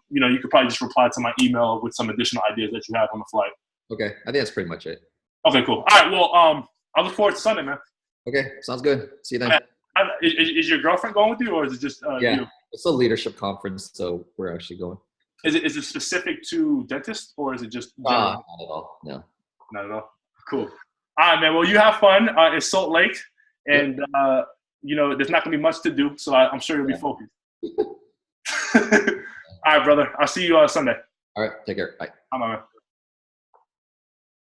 you could probably just reply to my email with some additional ideas that you have on the flight. Okay, I think that's pretty much it. Okay, cool. All right, well, I look forward to Sunday, man. Okay, sounds good. See you then. Is your girlfriant going with you, or is it just you? It's a leadership conference, so we're actually going. Is it specific to dentists, or is it just not at all? No. Not at all. Cool. All right, man. Well, you have fun. It's Salt Lake, and there's not gonna be much to do, so I'm sure you'll be focused. All right, brother. I'll see you on Sunday. All right. Take care. Bye. Bye, man.